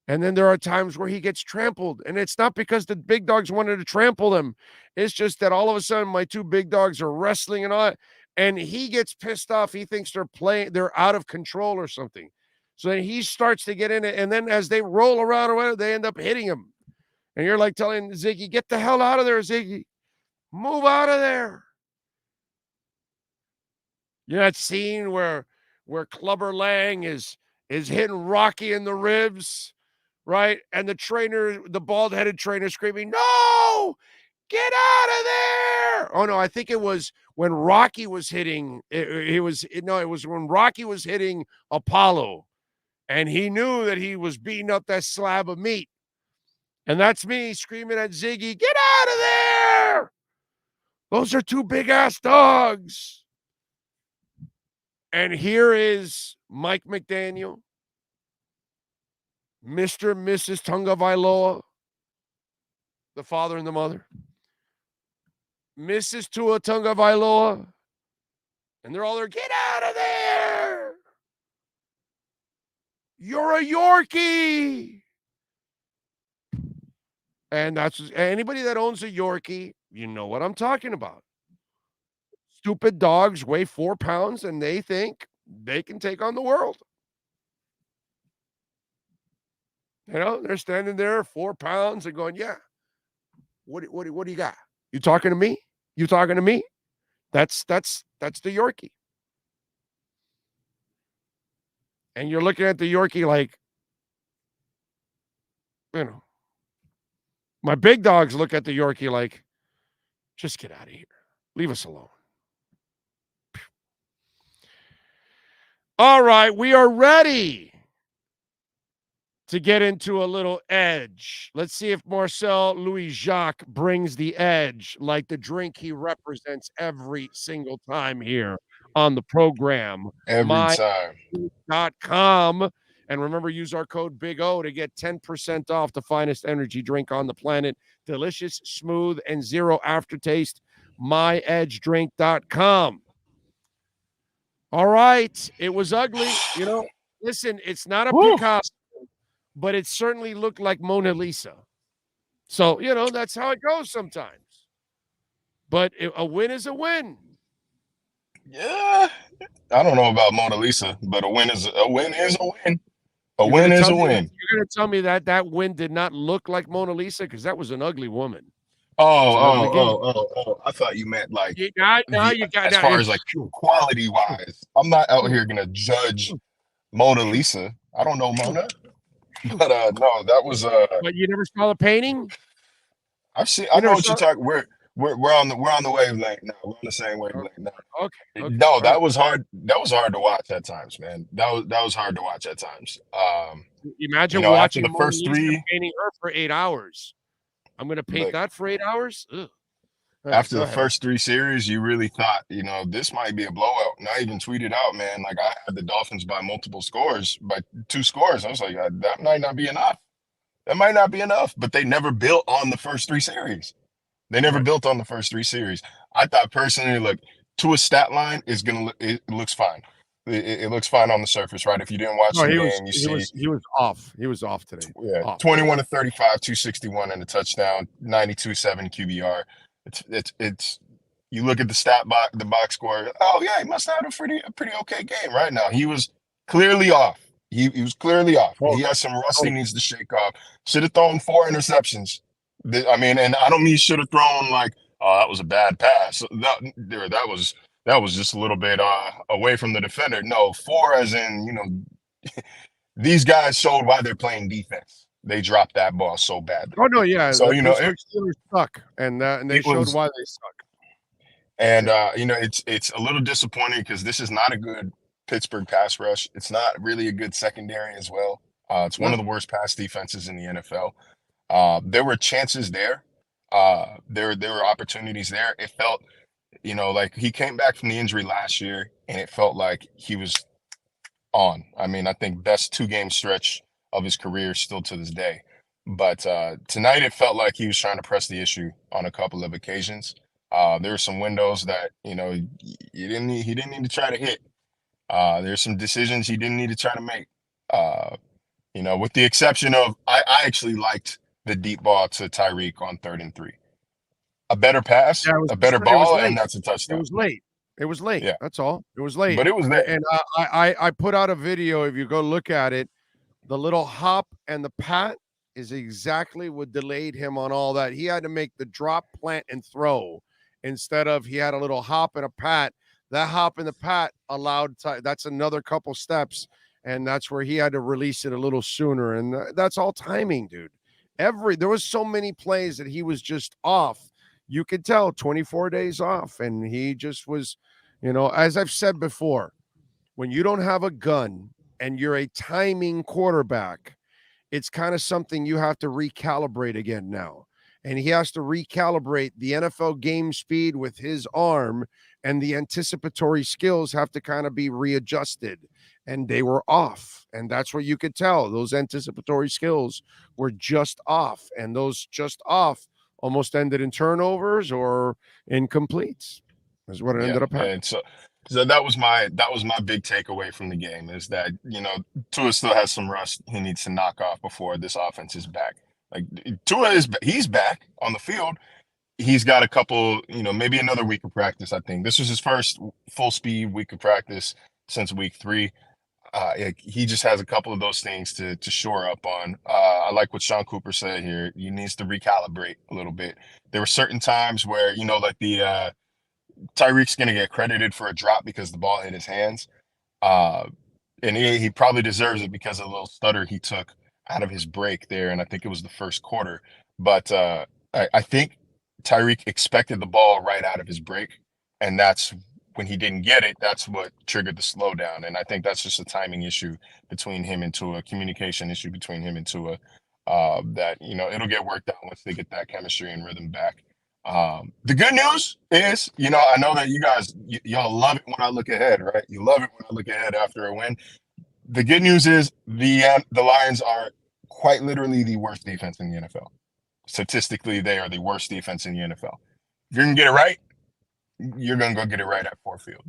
And then there are times where he gets trampled, and it's not because the big dogs wanted to trample him. It's just that all of a sudden my two big dogs are wrestling and all, and he gets pissed off. He thinks they're out of control or something. So then he starts to get in it, and then as they roll around or whatever, they end up hitting him. And you're like telling Ziggy, get the hell out of there, Ziggy. Move out of there. You know that scene where Clubber Lang is hitting Rocky in the ribs, right? And the trainer, the bald-headed trainer screaming, no, get out of there. Oh, no, I think it was when Rocky was hitting, it was when Rocky was hitting Apollo. And he knew that he was beating up that slab of meat. And that's me screaming at Ziggy, get out of there! Those are two big-ass dogs. And here is Mike McDaniel, Mr. and Mrs. Tagovailoa, the father and the mother, Mrs. Tua Tagovailoa, and they're all there, get out of there! You're a Yorkie! And that's anybody that owns a Yorkie, you know what I'm talking about. Stupid dogs weigh 4 pounds and they think they can take on the world. You know, they're standing there 4 pounds and going, yeah, what do you got? You talking to me? You talking to me? That's the Yorkie. And you're looking at the Yorkie like, you know, my big dogs look at the Yorkie like, just get out of here. Leave us alone. All right, we are ready to get into a little edge. Let's see if Marcel Louis-Jacques brings the edge like the drink he represents every single time here on the program. Every time. .com. And remember, use our code Big O to get 10% off the finest energy drink on the planet. Delicious, smooth, and zero aftertaste. myedgedrink.com. All right. It was ugly. You know, listen, it's not a Picasso, but it certainly looked like Mona Lisa. So, you know, that's how it goes sometimes. But a win is a win. Yeah. I don't know about Mona Lisa, but a win is a win. A win is a win. You're going to tell me that win did not look like Mona Lisa? Because that was an ugly woman. Oh. I thought you meant like as far as like pure quality wise. I'm not out here gonna judge Mona Lisa. I don't know Mona. But no, that was But you never saw the painting? I've seen I know what you're talking. We're on the wavelength now. We're on the same wavelength now. Okay. No, that was hard. That was hard to watch at times, man. That was hard to watch at times. Imagine watching the first three painting her for 8 hours. I'm going to paint that for 8 hours? Ugh. After the first 3 series, you really thought, you know, this might be a blowout. And I even tweeted out, man, like I had the Dolphins by multiple scores, by 2 scores. I was like, that might not be enough. That might not be enough. But they never built on the first 3 series. They never built on the first 3 series. I thought personally, look, Tua's stat line is it looks fine. It looks fine on the surface, right? If you didn't watch the game, he was off. He was off today. Yeah, 21 to 35, 261 and a touchdown, 92.7 QBR. It's you look at the box score. Oh yeah, he must have had a pretty okay game right now. He was clearly off. He was clearly off. He has some rust he needs to shake off. Should have thrown 4 interceptions. I mean, and I don't mean should have thrown like, oh, that was a bad pass. That was just a little bit away from the defender. No, 4 as in, you know, these guys showed why they're playing defense. They dropped that ball so badly. Oh no, yeah. So you know, Steelers suck, and they showed why they suck. And you know, it's a little disappointing because this is not a good Pittsburgh pass rush. It's not really a good secondary as well. It's one of the worst pass defenses in the NFL. There were chances there. There were opportunities there. It felt, you know, like he came back from the injury last year, and it felt like he was on. I mean, I think best 2-game stretch of his career still to this day. But tonight it felt like he was trying to press the issue on a couple of occasions. There were some windows that, you know, he didn't need to try to hit. There's some decisions he didn't need to try to make. You know, with the exception of I actually liked the deep ball to Tyreek on 3rd and 3. A better pass, a better ball, and that's a touchdown. It was late. Yeah. That's all. It was late. But it was there. And I put out a video. If you go look at it, the little hop and the pat is exactly what delayed him on all that. He had to make the drop, plant, and throw instead of he had a little hop and a pat. That hop and the pat allowed that's another couple steps, and that's where he had to release it a little sooner. And that's all timing, dude. There was so many plays that he was just off. You could tell 24 days off, and he just was, you know, as I've said before, when you don't have a gun and you're a timing quarterback, it's kind of something you have to recalibrate again now. And he has to recalibrate the NFL game speed with his arm, and the anticipatory skills have to kind of be readjusted. And they were off. And that's what you could tell. Those anticipatory skills were just off. And those just off almost ended in turnovers or incompletes. Is what it ended up happening. And so that was my big takeaway from the game, is that, Tua still has some rust he needs to knock off before this offense is back. Like, he's back on the field. He's got a couple, maybe another week of practice. I think this was his first full speed week of practice since week 3. He just has a couple of those things to shore up on. I like what Sean Cooper said here. He needs to recalibrate a little bit. There were certain times where, like the Tyreek's going to get credited for a drop because the ball hit his hands. And he probably deserves it because of the little stutter he took out of his break there. And I think it was the first quarter. But I think Tyreek expected the ball right out of his break. And that's when he didn't get it. That's what triggered the slowdown. And I think that's just a timing issue between him and Tua, communication issue between him and Tua, that, it'll get worked out once they get that chemistry and rhythm back. The good news is, I know that you guys, y'all love it when I look ahead, right? You love it when I look ahead after a win. The good news is the Lions are quite literally the worst defense in the NFL. Statistically, they are the worst defense in the NFL. If you're going to get it right, you're going to go get it right at Ford Field.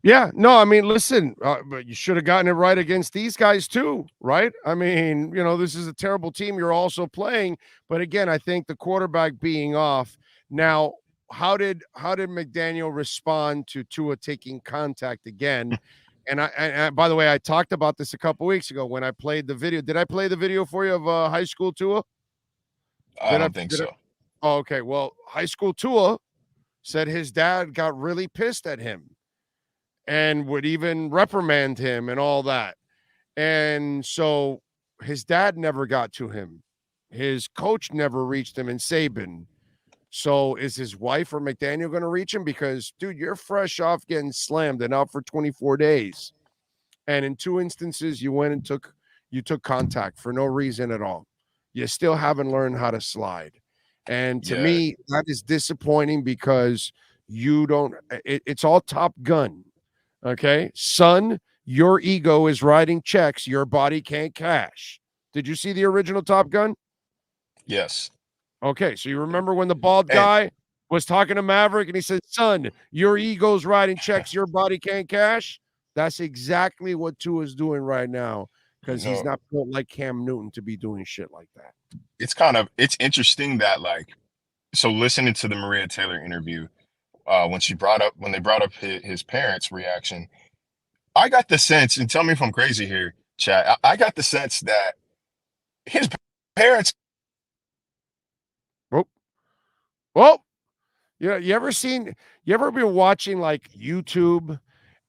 Yeah, no, I mean, listen, but you should have gotten it right against these guys too, right? I mean, this is a terrible team you're also playing, but again, I think the quarterback being off. Now, how did McDaniel respond to Tua taking contact again? And I by the way, I talked about this a couple weeks ago when I played the video. Did I play the video for you of high school Tua? I don't think so. Oh, okay. Well, high school Tua said his dad got really pissed at him and would even reprimand him and all that. And so his dad never got to him. His coach never reached him in Saban. So is his wife or McDaniel going to reach him? Because, dude, you're fresh off getting slammed and out for 24 days. And in 2 instances, you went and took contact for no reason at all. You still haven't learned how to slide. And to me, that is disappointing because it's all Top Gun. Okay, son, your ego is writing checks your body can't cash. Did you see the original Top Gun? Yes. Okay, so you remember when the bald guy was talking to Maverick and he said, son, your ego's writing checks your body can't cash? That's exactly what Tua's doing right now because he's not built like Cam Newton to be doing shit like that. It's interesting that, so listening to the Maria Taylor interview, when they brought up his parents' reaction, I got the sense, and tell me if I'm crazy here, Chad, I got the sense that his parents. Well, you ever been watching like YouTube,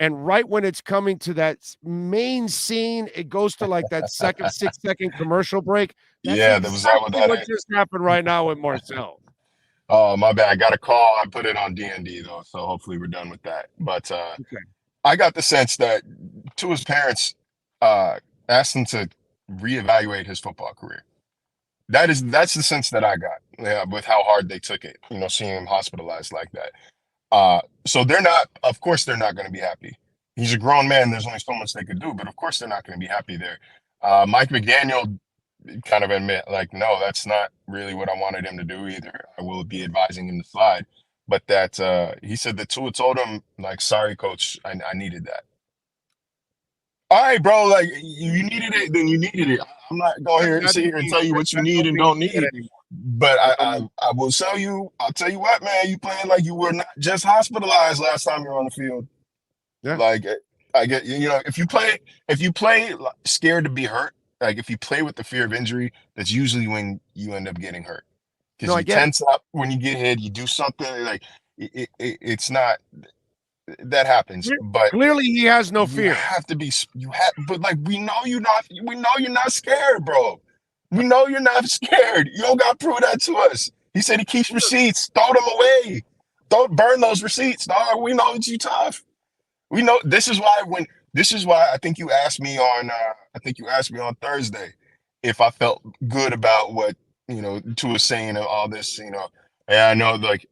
and right when it's coming to that main scene, it goes to like that 6-second commercial break. That's exactly what just happened right now with Marcel. Oh, my bad. I got a call. I put it on D&D though, so hopefully we're done with that. But okay. I got the sense that Tua's parents asked him to reevaluate his football career. That's the sense that I got with how hard they took it, seeing him hospitalized like that. So of course they're not going to be happy. He's a grown man. There's only so much they could do, but of course they're not going to be happy there. Mike McDaniel kind of admit, no, that's not really what I wanted him to do either. I will be advising him to slide. But that he said that Tua told him, sorry, coach, I needed that. All right, bro, you needed it, then you needed it. I'm not going here and sit here and tell you what you need and don't need. But I will tell you, I'll tell you what, man, you playing like you were not just hospitalized last time you were on the field. Yeah. I get, if you play scared to be hurt, if you play with the fear of injury, that's usually when you end up getting hurt. Because you tense up when you get hit, you do something it's not. That happens, but clearly he has no fear. But we know you're not scared, bro. We know you're not scared. You don't got to prove that to us. He said he keeps receipts. Throw them away. Don't burn those receipts, dog. We know that you tough. We know this is why when This is why I think you asked me on Thursday if I felt good about what, Tua was saying and all this, Yeah, I know, like,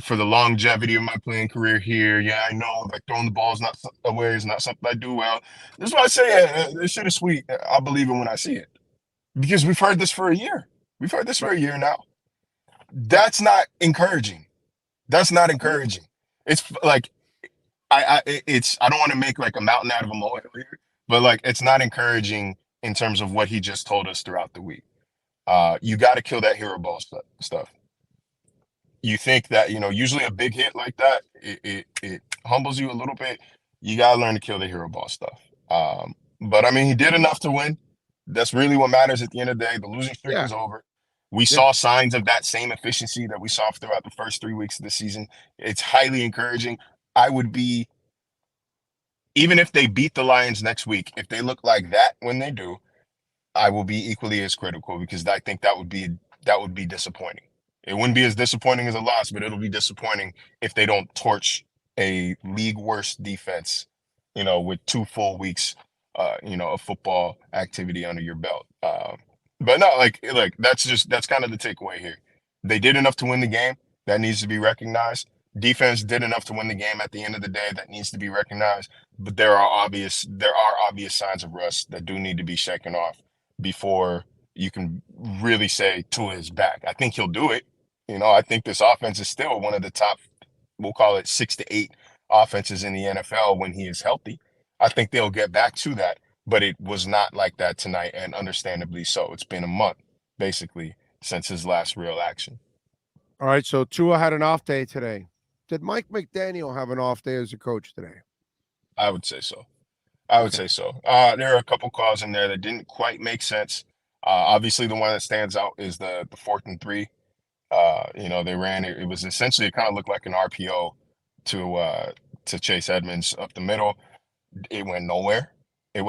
for the longevity of my playing career here, yeah, I know, like, throwing the ball is not away is not something I do well. This is why I say, yeah, this shit is sweet. I'll believe it when I see it. Because we've heard this for a year. We've heard this for a year now. That's not encouraging. That's not encouraging. It's like I don't want to make like a mountain out of a molehill here, but like it's not encouraging in terms of what he just told us throughout the week. You got to kill that hero ball stuff. You think that, usually a big hit like that, it humbles you a little bit. You got to learn to kill the hero ball stuff. But I mean, he did enough to win. That's really what matters at the end of the day. The losing streak is over. We saw signs of that same efficiency that we saw throughout the first 3 weeks of the season. It's highly encouraging. I would be, even if they beat the Lions next week, if they look like that when they do, I will be equally as critical because I think that would be disappointing. It wouldn't be as disappointing as a loss, but it'll be disappointing if they don't torch a league worst defense, with 2 full weeks, of football activity under your belt. But no, like that's kind of the takeaway here. They did enough to win the game. That needs to be recognized. Defense did enough to win the game at the end of the day. That needs to be recognized. But there are obvious signs of rust that do need to be shaken off before you can really say Tua is back. I think he'll do it. I think this offense is still one of the top, we'll call it 6 to 8 offenses in the NFL when he is healthy. I think they'll get back to that, but it was not like that tonight, and understandably so. It's been a month, basically, since his last real action. All right, so Tua had an off day today. Did Mike McDaniel have an off day as a coach today? I would say so. There are a couple calls in there that didn't quite make sense. Obviously, the one that stands out is the 4th and 3. They ran it. It was essentially, it kind of looked like an RPO to Chase Edmonds up the middle. It went nowhere. It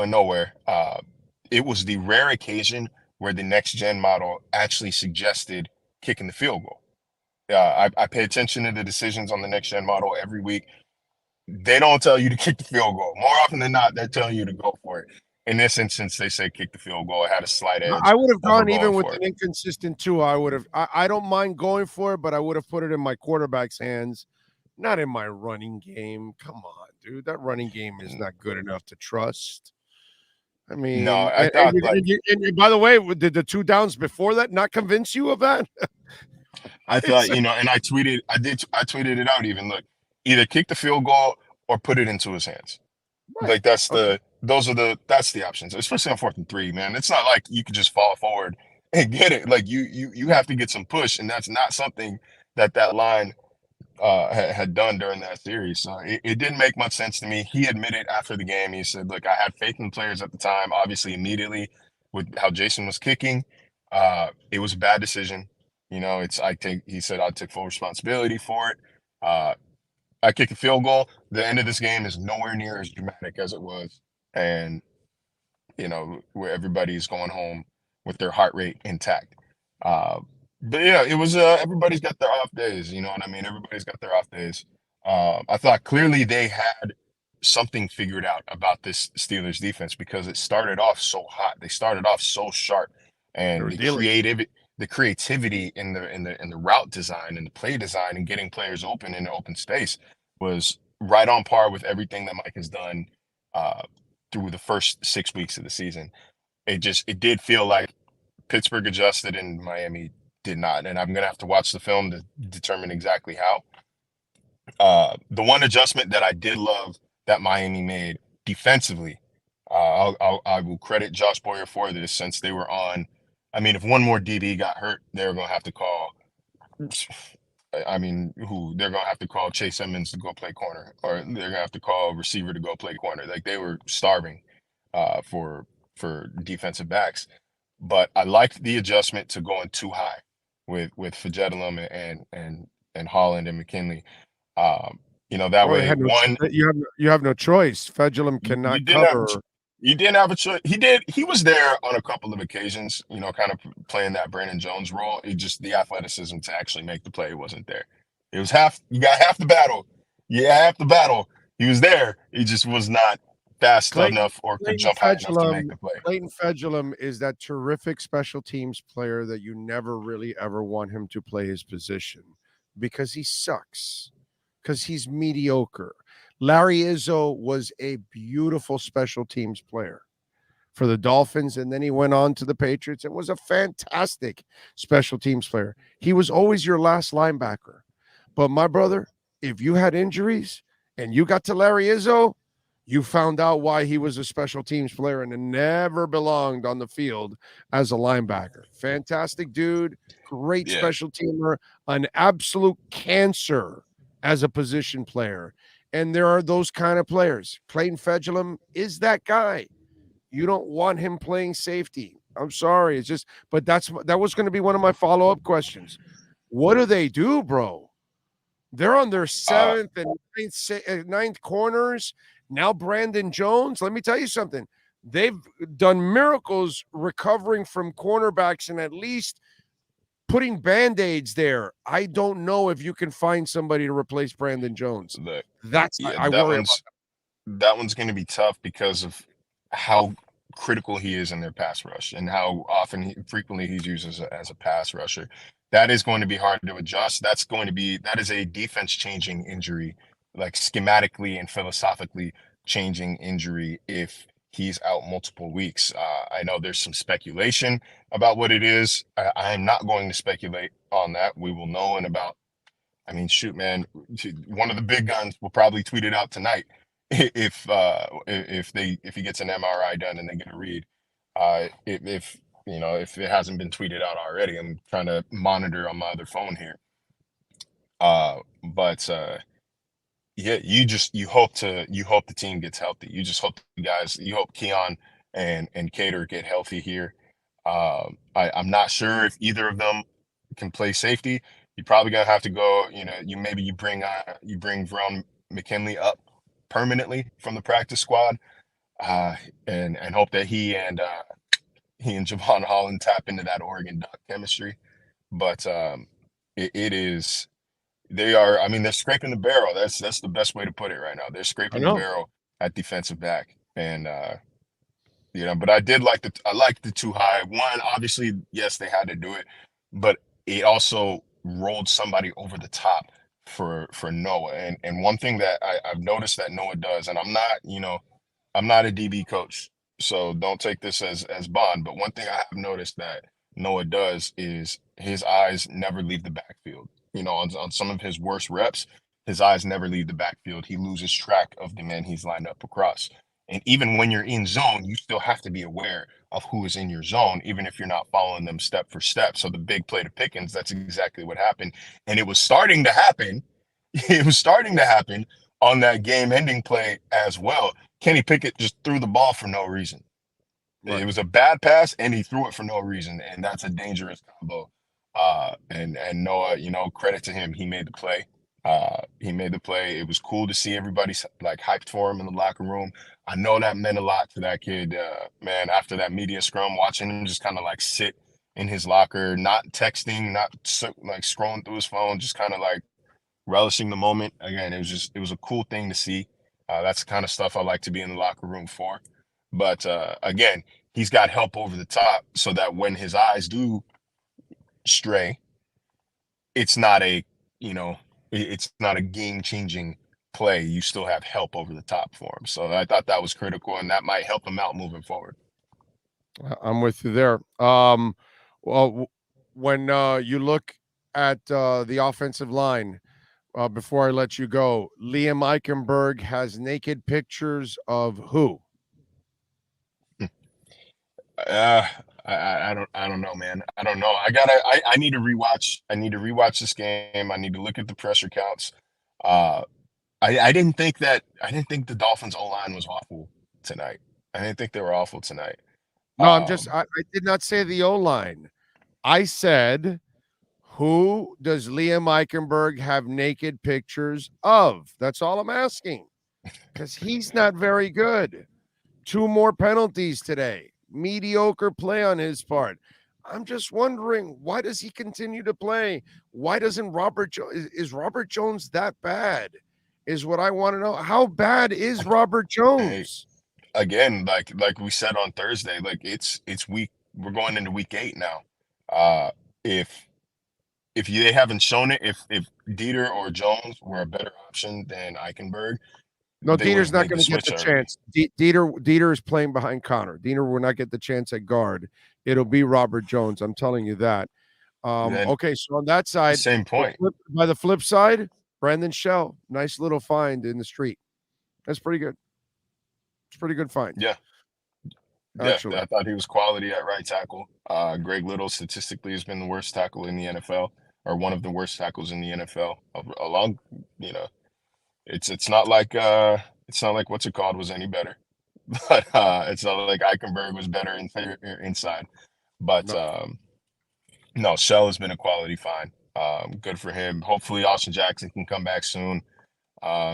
was the rare occasion where the next gen model actually suggested kicking the field goal. I pay attention to the decisions on the next gen model every week. They don't tell you to kick the field goal. More often than not, they're telling you to go for it. In this instance, they say kick the field goal. It had a slight edge. I would have gone even with an inconsistent Tua. I don't mind going for it, but I would have put it in my quarterback's hands, not in my running game. Come on, dude. That running game is not good enough to trust. I mean, no, I thought and by the way, did the 2 downs before that not convince you of that? I thought, and I tweeted it out even. Look, either kick the field goal or put it into his hands. Right. Like that's the options, especially on 4th and 3, man. It's not like you could just fall forward and get it. Like you have to get some push, and that's not something that line had done during that series. So it didn't make much sense to me. He admitted after the game, he said, look, I had faith in the players at the time, obviously immediately with how Jason was kicking. It was a bad decision. He said, I took full responsibility for it. I kicked a field goal. The end of this game is nowhere near as dramatic as it was. And, where everybody's going home with their heart rate intact. But yeah, it was everybody's got their off days. You know what I mean? Everybody's got their off days. I thought clearly they had something figured out about this Steelers defense because it started off so hot. They started off so sharp, and the creativity in the route design and the play design and getting players open in the open space was right on par with everything that Mike has done through the first 6 weeks of the season. It did feel like Pittsburgh adjusted and Miami did not, and I'm gonna have to watch the film to determine exactly how. The one adjustment that I did love that Miami made defensively, I will credit Josh Boyer for this since they were on. I mean, if one more DB got hurt, they're gonna have to call. They're gonna have to call Chase Edmonds to go play corner, or they're gonna have to call a receiver to go play corner. Like they were starving for defensive backs. But I liked the adjustment to going too high with Fajetulum and Holland and McKinley. That way you have no choice. Fajetulum cannot cover. You didn't have a choice. He was there on a couple of occasions, kind of playing that Brandon Jones role. It just the athleticism to actually make the play wasn't there. It was you got half the battle. Yeah, half the battle. He was there. He just was not fast enough or could jump high enough to make the play. Clayton Fedulum is that terrific special teams player that you never really ever want him to play his position because he sucks, because he's mediocre. Larry Izzo was a beautiful special teams player for the Dolphins, and then he went on to the Patriots and was a fantastic special teams player. He was always your last linebacker. But my brother, if you had injuries and you got to Larry Izzo, you found out why he was a special teams player and never belonged on the field as a linebacker. Fantastic dude, great special teamer, an absolute cancer as a position player. And there are those kind of players. Clayton Fedulum is that guy. You don't want him playing safety. I'm sorry. It's just, but that was going to be one of my follow-up questions. What do they do, bro? They're on their seventh and ninth corners. Now Brandon Jones, let me tell you something. They've done miracles recovering from cornerbacks and at least putting Band-Aids there. I don't know if you can find somebody to replace Brandon Jones. Look, I worry about that one's going to be tough because of how critical he is in their pass rush and how frequently he's used as a pass rusher. That is going to be hard to adjust. That is a defense changing injury, like schematically and philosophically changing injury if he's out multiple weeks. I know there's some speculation about what it is. I am not going to speculate on that. We will know in about, I mean, shoot, man, one of the big guns will probably tweet it out tonight if he gets an MRI done and they get a read. If it hasn't been tweeted out already, I'm trying to monitor on my other phone here. You hope the team gets healthy. You just hope you hope Keon and Cater get healthy here. I'm not sure if either of them can play safety. You're probably gonna have to go, you bring Verone McKinley up permanently from the practice squad, and hope that he and Javon Holland tap into that Oregon Duck chemistry. But they're scraping the barrel. That's the best way to put it right now. They're scraping the barrel at defensive back. And but I liked the too high. One, obviously, yes, they had to do it, but it also rolled somebody over the top for Noah. And one thing that I've noticed that Noah does, and I'm not a DB coach, so don't take this as bond, but one thing I have noticed that Noah does is his eyes never leave the backfield. On some of his worst reps, his eyes never leave the backfield. He loses track of the men he's lined up across. And even when you're in zone, you still have to be aware of who is in your zone, even if you're not following them step for step. So the big play to Pickens, that's exactly what happened. And it was starting to happen. It was starting to happen on that game-ending play as well. Kenny Pickett just threw the ball for no reason. Right. It was a bad pass, and he threw it for no reason, and that's a dangerous combo. And Noah, credit to him. He made the play. It was cool to see everybody like hyped for him in the locker room. I know that meant a lot to that kid, man. After that media scrum, watching him just kind of like sit in his locker, not texting, not like scrolling through his phone, just kind of like relishing the moment. Again, it was a cool thing to see. That's the kind of stuff I like to be in the locker room for. But again, he's got help over the top so that when his eyes do stray, it's not a game-changing play. You still have help over the top for him. So I thought that was critical, and that might help him out moving forward. I'm with you there. Well, when you look at the offensive line, before I let you go, Liam Eichenberg has naked pictures of who? I don't know, man. I don't know. I need to rewatch. I need to rewatch this game. I need to look at the pressure counts. I didn't think the Dolphins O-line was awful tonight. I didn't think they were awful tonight. No, I did not say the O-line. I said, who does Liam Eichenberg have naked pictures of? That's all I'm asking. Because he's not very good. 2 more penalties today. Mediocre play on his part. I'm just wondering, why does he continue to play? Why doesn't is Robert Jones that bad? Is what I want to know. How bad is Robert Jones? again, like we said on Thursday, like we're going into week 8 now. If they haven't shown it, if Dieter or Jones were a better option than Eichenberg, No, they would Dieter's have not made going the to get switch the already. chance. Dieter is playing behind Connor. Dieter will not get the chance at guard. It'll be Robert Jones. I'm telling you that. Then Okay, so on that side, same point. by the flip side, Brandon Shell, nice little find in the street. That's pretty good. It's a pretty good find. Yeah. Actually. I thought he was quality at right tackle. Greg Little statistically has been the worst tackle in the NFL, or one of the worst tackles in the NFL. Along, it's not like what's it called was any better, but it's not like Eichenberg was better inside. But no, Shell has been a quality find. Good for him. Hopefully, Austin Jackson can come back soon.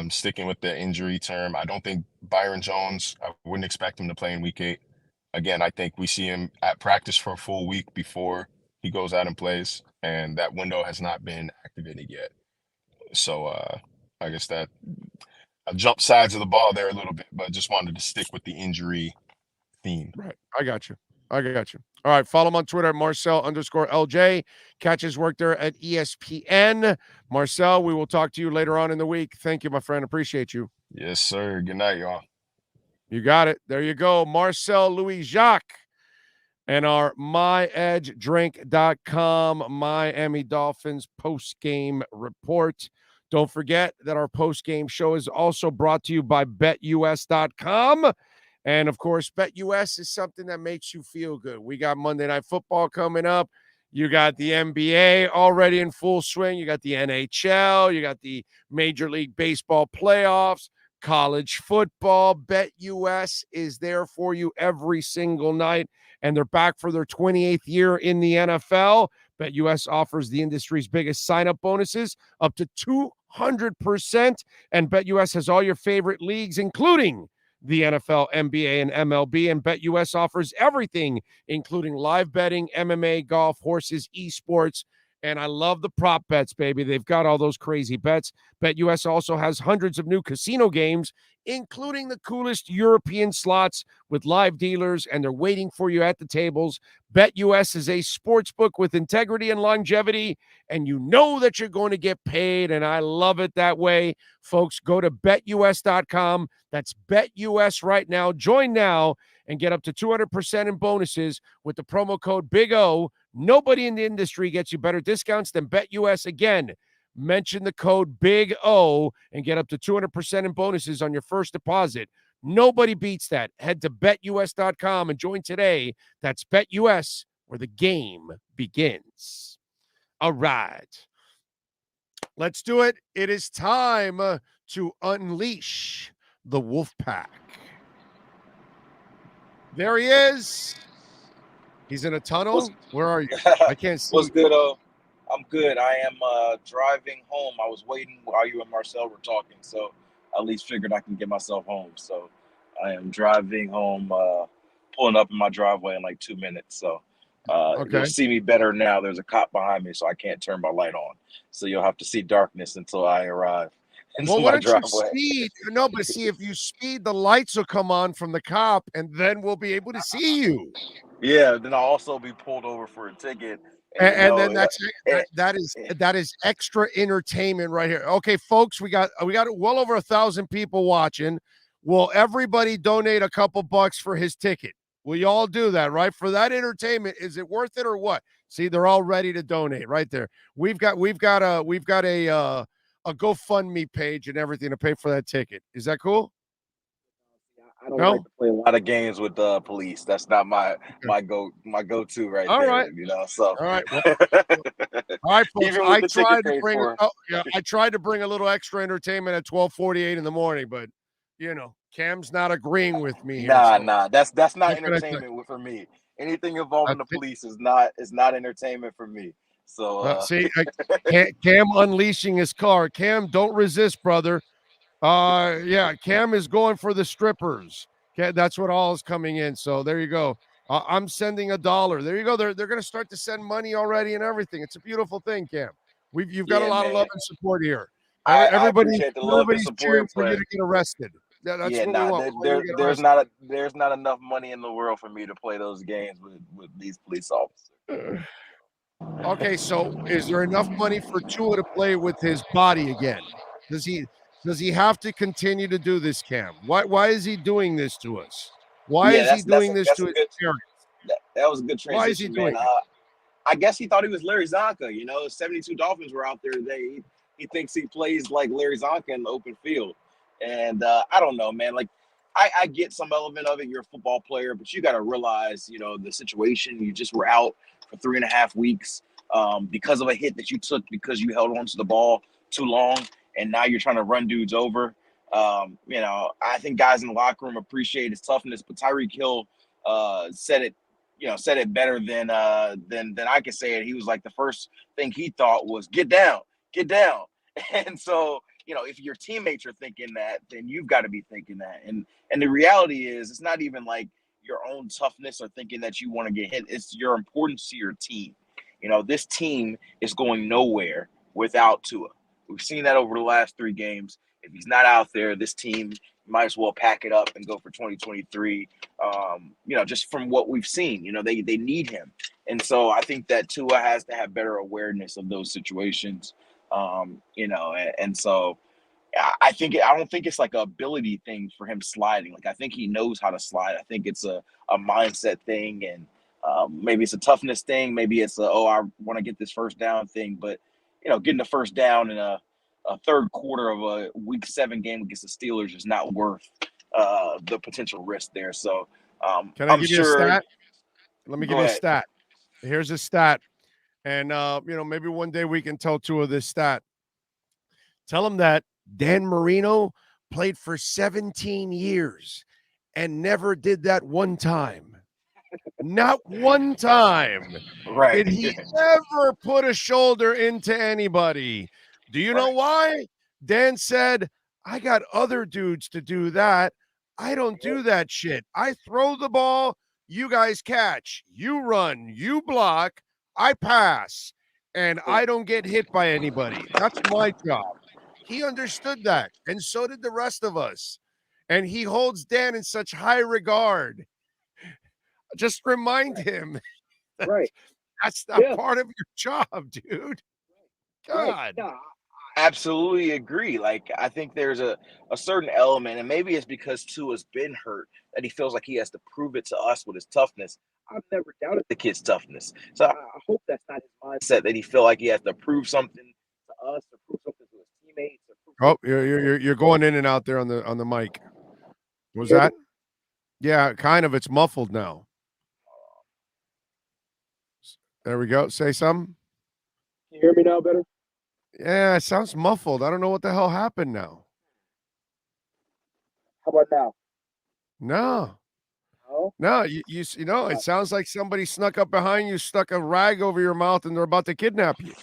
Sticking with the injury term, I don't think Byron Jones, I wouldn't expect him to play in week 8. Again, I think we see him at practice for a full week before he goes out and plays, and that window has not been activated yet. So I guess that I jumped sides of the ball there a little bit, but just wanted to stick with the injury theme. Right. I got you. All right. Follow him on Twitter at Marcel_LJ. Catch his work there at ESPN. Marcel, we will talk to you later on in the week. Thank you, my friend. Appreciate you. Yes, sir. Good night, y'all. You got it. There you go. Marcel Louis Jacques and our myedgedrink.com Miami Dolphins postgame report. Don't forget that our postgame show is also brought to you by BetUS.com. And, of course, BetUS is something that makes you feel good. We got Monday Night Football coming up. You got the NBA already in full swing. You got the NHL. You got the Major League Baseball playoffs. College football. BetUS is there for you every single night, and they're back for their 28th year in the NFL. BetUS offers the industry's biggest sign-up bonuses, up to 200%, and BetUS has all your favorite leagues, including the NFL, NBA, and MLB, and BetUS offers everything, including live betting, MMA, golf, horses, esports, and I love the prop bets, baby. They've got all those crazy bets. BetUS also has hundreds of new casino games, including the coolest European slots with live dealers, and they're waiting for you at the tables. BetUS is a sports book with integrity and longevity, and you know that you're going to get paid, and I love it that way. Folks, go to BetUS.com. That's BetUS right now. Join now and get up to 200% in bonuses with the promo code Big O. Nobody in the industry gets you better discounts than BetUS. Again, mention the code Big O and get up to 200% in bonuses on your first deposit. Nobody beats that. Head to BetUS.com and join today. That's BetUS, where the game begins. All right. Let's do it. It is time to unleash the wolf pack. There he is. He's in a tunnel. Where are you? I can't see. What's good? I'm good. I am driving home. I was waiting while you and Marcel were talking, so I at least figured I can get myself home. So I am driving home, pulling up in my driveway in like 2 minutes. So you'll see me better now. There's a cop behind me, so I can't turn my light on. So you'll have to see darkness until I arrive. Well, why don't you speed? No, but see, if you speed, the lights will come on from the cop, and then we'll be able to see you. Yeah, then I'll also be pulled over for a ticket. And then that is extra entertainment right here. Okay, folks, we got well over 1,000 people watching. Will everybody donate a couple bucks for his ticket? Will you all do that, right? For that entertainment, is it worth it or what? See, they're all ready to donate right there. We've got a GoFundMe page and everything to pay for that ticket. Is that cool? I don't like to play a lot of games with the police. That's not my go-to right all there. Right. You know, so all right. Well, all right, folks. I tried to bring a little extra entertainment at 12:48 in the morning, but Cam's not agreeing with me here. Nah. That's not entertainment for me. Anything involving the police is not entertainment for me. So see, Cam unleashing his car. Cam, don't resist, brother. Cam is going for the strippers. Okay, that's what all is coming in. So there you go. I'm sending $1. There you go. They're going to start to send money already and everything. It's a beautiful thing, Cam. You've got a lot of love and support here. I appreciate the love and support, for you to get arrested. Yeah, that's Yeah, what we nah, want. We want you to get there's not enough money in the world for me to play those games with these police officers. arrested. Okay, so is there enough money for Tua to play with his body again? Does he does he have to continue to do this, Cam? Why is he doing this to us? Why Yeah, is he doing this that's to a his good parents? that was a good Why is he transition, man. doing it? I guess he thought he was Larry Zonka. 72 Dolphins were out there today. He thinks he plays like Larry Zonka in the open field. And I don't know, man. Like, I get some element of it. You're a football player, but you got to realize, the situation. You just were out for 3.5 weeks because of a hit that you took because you held on to the ball too long. And now you're trying to run dudes over. I think guys in the locker room appreciate his toughness, but Tyreek Hill said it better than I can say it. He was like, the first thing he thought was get down. And so, if your teammates are thinking that, then you've got to be thinking that. And the reality is, it's not even like your own toughness or thinking that you want to get hit. It's your importance to your team. This team is going nowhere without Tua. We've seen that over the last 3 games. If he's not out there, this team might as well pack it up and go for 2023. Just from what we've seen, they need him. And so I think that Tua has to have better awareness of those situations. And so I don't think it's like a ability thing for him sliding. Like, I think he knows how to slide. I think it's a mindset thing, and maybe it's a toughness thing. Maybe it's I want to get this first down thing. But getting the first down in a third quarter of a Week 7 game against the Steelers is not worth the potential risk there. So Can I I'm give you a sure. stat? Let me give Go you a ahead. stat. Here's a stat. And maybe one day we can tell Tua this stat. Tell him that Dan Marino played for 17 years and never did that one time. Not one time Right. did he ever put a shoulder into anybody. Do you know why? Dan said, I got other dudes to do that. I don't do that shit. I throw the ball, you guys catch. You run, you block, I pass, and I don't get hit by anybody. That's my job. He understood that, and so did the rest of us. And he holds Dan in such high regard. Just remind him that that's not part of your job, dude. God. No, I absolutely agree. Like, I think there's a certain element, and maybe it's because Tua's been hurt, that he feels like he has to prove it to us with his toughness. I've never doubted the kid's toughness. So I hope that's not his mindset, that he feel like he has to prove something to us, or prove something to his teammates. Oh, you're going in and out there on the mic. What was that? Yeah, kind of. It's muffled now. There we go. Say something. Can you hear me now better? Yeah, it sounds muffled. I don't know what the hell happened now. How about now? No. No? No, it sounds like somebody snuck up behind you, stuck a rag over your mouth, and they're about to kidnap you.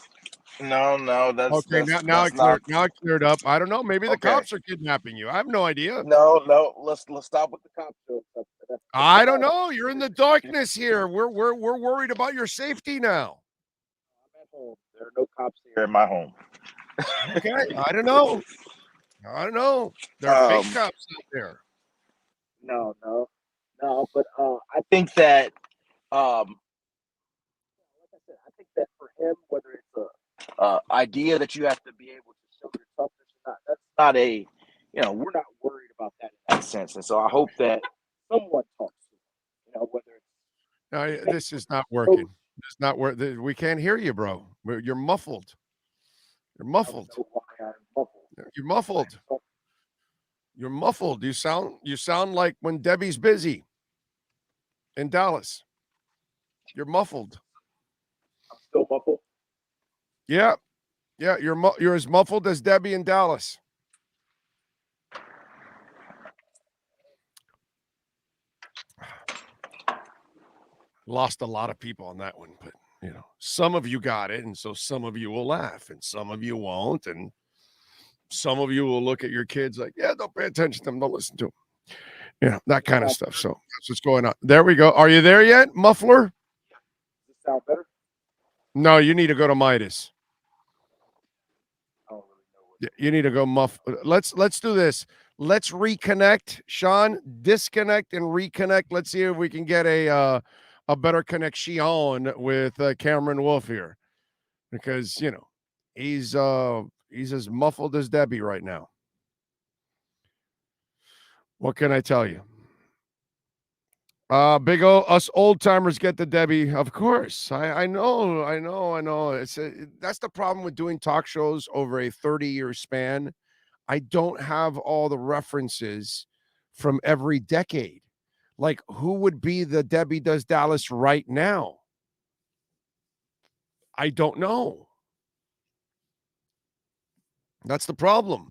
No, that's okay. Now it cleared. Now it cleared up. I don't know. Maybe the cops are kidnapping you. I have no idea. No. Let's stop with the cops. I don't know. You're in the darkness here. We're worried about your safety now. I'm at home. There are no cops here in my home. Okay. I don't know. There are fake cops out there. No. But I think that, like I said, I think that for him, whether it's a idea that you have to be able to show your toughness or not, that's not a, we're not worried about that in that sense. And so I hope that someone talks to him, whether it's. No, this is not working. It's not work. We can't hear you, bro. You're muffled. You're muffled. You're muffled. You're muffled. You sound like when Debbie's busy in Dallas. You're muffled. I'm still muffled. Yeah. You're as muffled as Debbie in Dallas. Lost a lot of people on that one, but some of you got it, and so some of you will laugh, and some of you won't, and some of you will look at your kids like, yeah, don't pay attention to them, don't listen to them, that kind of stuff. So that's what's going on. There we go. Are you there yet, muffler? Does it sound better? No, you need to go to Midas. I don't really know You need to go let's do this. let's reconnect. Sean, disconnect and reconnect. Let's see if we can get a better connection with Cameron Wolf here, because he's as muffled as Debbie right now. What can I tell you? Big O, us old timers get the Debbie, of course. I know. That's the problem with doing talk shows over a 30-year span. I don't have all the references from every decade. Like, who would be the Debbie Does Dallas right now? I don't know. That's the problem.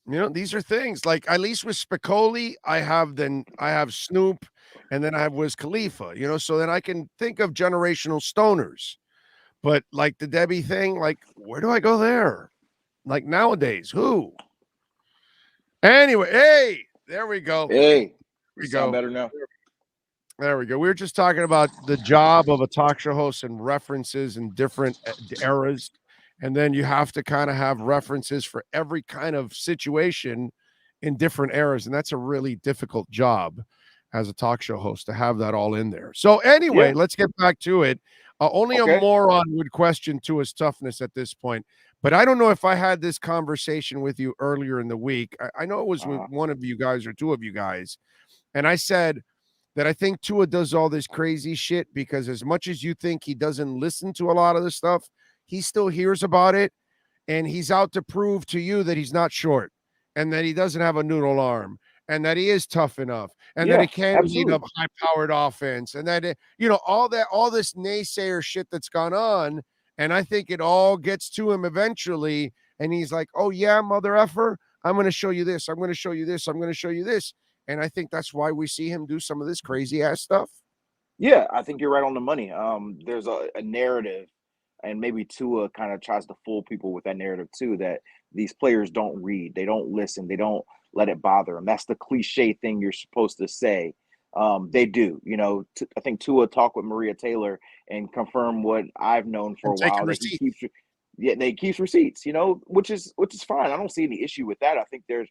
These are things like, at least with Spicoli, I have Snoop, and then I have Wiz Khalifa, so then I can think of generational stoners. But like the Debbie thing, like, where do I go there? Like nowadays, who? Anyway, hey, there we go. Hey, we sound go. better now. There we go. We were just talking about the job of a talk show host and references in different eras. And then you have to kind of have references for every kind of situation in different eras. And that's a really difficult job as a talk show host to have that all in there. So anyway, let's get back to it. Only a moron would question Tua's toughness at this point. But I don't know if I had this conversation with you earlier in the week. I know it was with one of you guys or two of you guys. And I said that I think Tua does all this crazy shit because as much as you think he doesn't listen to a lot of the stuff, he still hears about it, and he's out to prove to you that he's not short and that he doesn't have a noodle arm and that he is tough enough and that he can lead a high-powered offense and that, all this naysayer shit that's gone on. And I think it all gets to him eventually. And he's like, oh, yeah, mother effer, I'm going to show you this. I'm going to show you this. I'm going to show you this. And I think that's why we see him do some of this crazy-ass stuff. Yeah, I think you're right on the money. There's a narrative, and maybe Tua kind of tries to fool people with that narrative too, that these players don't read, they don't listen, they don't let it bother them. That's the cliche thing you're supposed to say. They do. I think Tua talked with Maria Taylor and confirmed what I've known for a while, that he keeps they keeps receipts, which is fine. I don't see any issue with that. I think there's,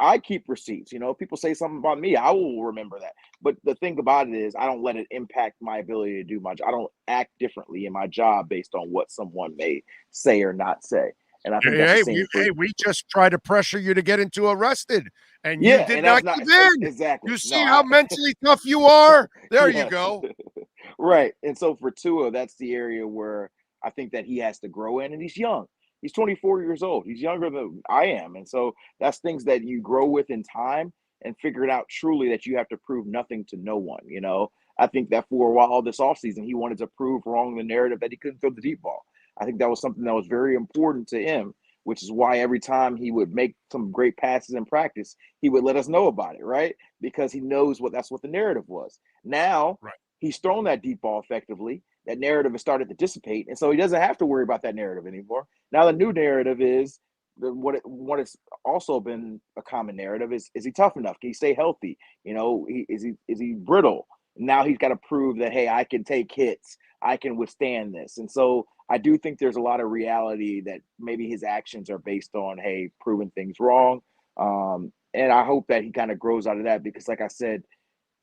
I keep receipts. If people say something about me, I will remember that. But the thing about it is I don't let it impact my ability to do my job. I don't act differently in my job based on what someone may say or not say. And I think that's the same we just try to pressure you to get into arrested, and you did not give in. Exactly. You see how mentally tough you are? There you go. Right. And so for Tua, that's the area where I think that he has to grow in, and he's young. He's 24 years old. He's younger than I am. And so that's things that you grow with in time and figure it out truly that you have to prove nothing to no one. I think that for a while this offseason, he wanted to prove wrong the narrative that he couldn't throw the deep ball. I think that was something that was very important to him, which is why every time he would make some great passes in practice, he would let us know about it, right? Because he knows that's what the narrative was. Now he's thrown that deep ball effectively. That narrative has started to dissipate, and so he doesn't have to worry about that narrative anymore. Now the new narrative is what has also been a common narrative is he tough enough? Can he stay healthy? Is he brittle? Now he's got to prove that, hey, I can take hits, I can withstand this. And so I do think there's a lot of reality that maybe his actions are based on, hey, proving things wrong. And I hope that he kind of grows out of that because, like I said,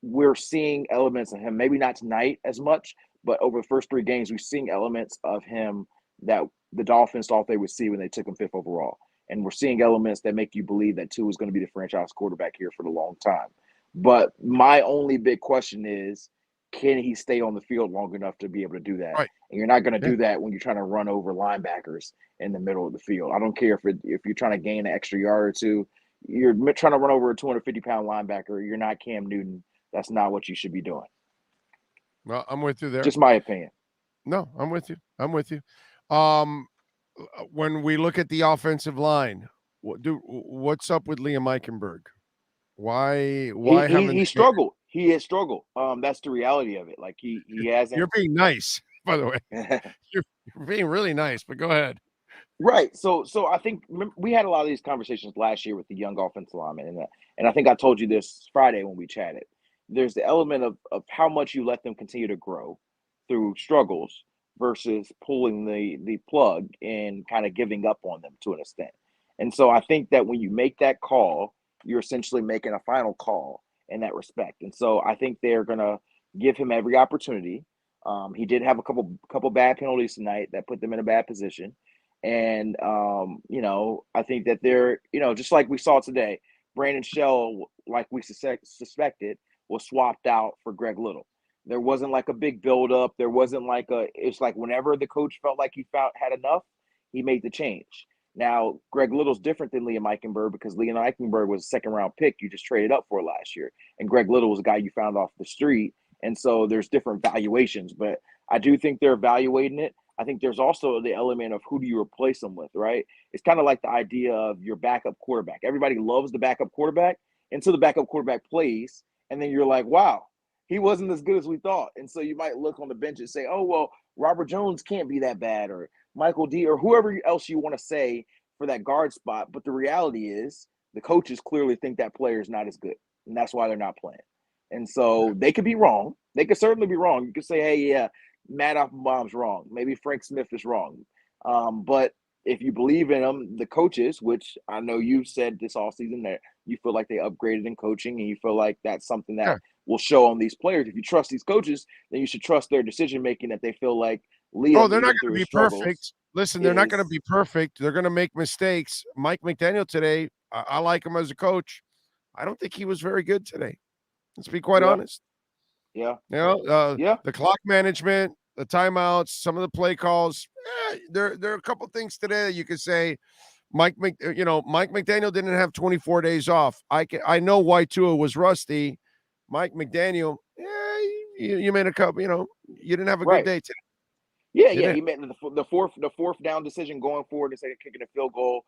we're seeing elements of him, maybe not tonight as much, but over the first 3 games, we're seeing elements of him that the Dolphins thought they would see when they took him 5th overall. And we're seeing elements that make you believe that Tua is going to be the franchise quarterback here for the long time. But my only big question is, can he stay on the field long enough to be able to do that? Right. And you're not going to do that when you're trying to run over linebackers in the middle of the field. I don't care if you're trying to gain an extra yard or two. You're trying to run over a 250-pound linebacker. You're not Cam Newton. That's not what you should be doing. Well, I'm with you there. Just my opinion. No, I'm with you. When we look at the offensive line, what's up with Liam Eichenberg? Why he struggled? He has struggled. That's the reality of it. Like he hasn't. You're being nice, by the way. You're being really nice, but go ahead. Right. So I think we had a lot of these conversations last year with the young offensive linemen, and I think I told you this Friday when we chatted. There's the element of how much you let them continue to grow through struggles versus pulling the plug and kind of giving up on them to an extent. And so I think that when you make that call, you're essentially making a final call in that respect. And so I think they're going to give him every opportunity. He did have a couple bad penalties tonight that put them in a bad position. And, I think that they're, just like we saw today, Brandon Shell, like we suspected, was swapped out for Greg Little. There wasn't like a big buildup. There wasn't like it's like whenever the coach felt like he had enough, he made the change. Now, Greg Little's different than Liam Eichenberg because Liam Eichenberg was a second-round pick you just traded up for last year. And Greg Little was a guy you found off the street. And so there's different valuations. But I do think they're evaluating it. I think there's also the element of who do you replace them with, right? It's kind of like the idea of your backup quarterback. Everybody loves the backup quarterback until the backup quarterback plays. And then you're like, wow, he wasn't as good as we thought. And so you might look on the bench and say, oh, well, Robert Jones can't be that bad, or Michael D, or whoever else you want to say for that guard spot. But the reality is the coaches clearly think that player is not as good, and that's why they're not playing. And so they could be wrong. They could certainly be wrong. You could say, hey, yeah, Matt Offenbaum's wrong. Maybe Frank Smith is wrong. But if you believe in them, the coaches, which I know you said this all season that you feel like they upgraded in coaching and you feel like that's something that will show on these players. If you trust these coaches, then you should trust their decision-making that they feel like Liam, they're not going to be perfect. Listen, they're not going to be perfect. They're going to make mistakes. Mike McDaniel today, I like him as a coach. I don't think he was very good today. Let's be quite honest. Yeah. The clock management, the timeouts, some of the play calls. There are a couple things today that you could say. Mike McDaniel didn't have 24 days off. I know why Tua was rusty. Mike McDaniel, you made a couple. You didn't have a good day today. Yeah. He made the fourth down decision going forward instead of kicking a field goal.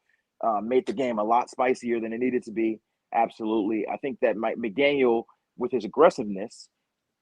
Made the game a lot spicier than it needed to be. Absolutely. I think that Mike McDaniel, with his aggressiveness,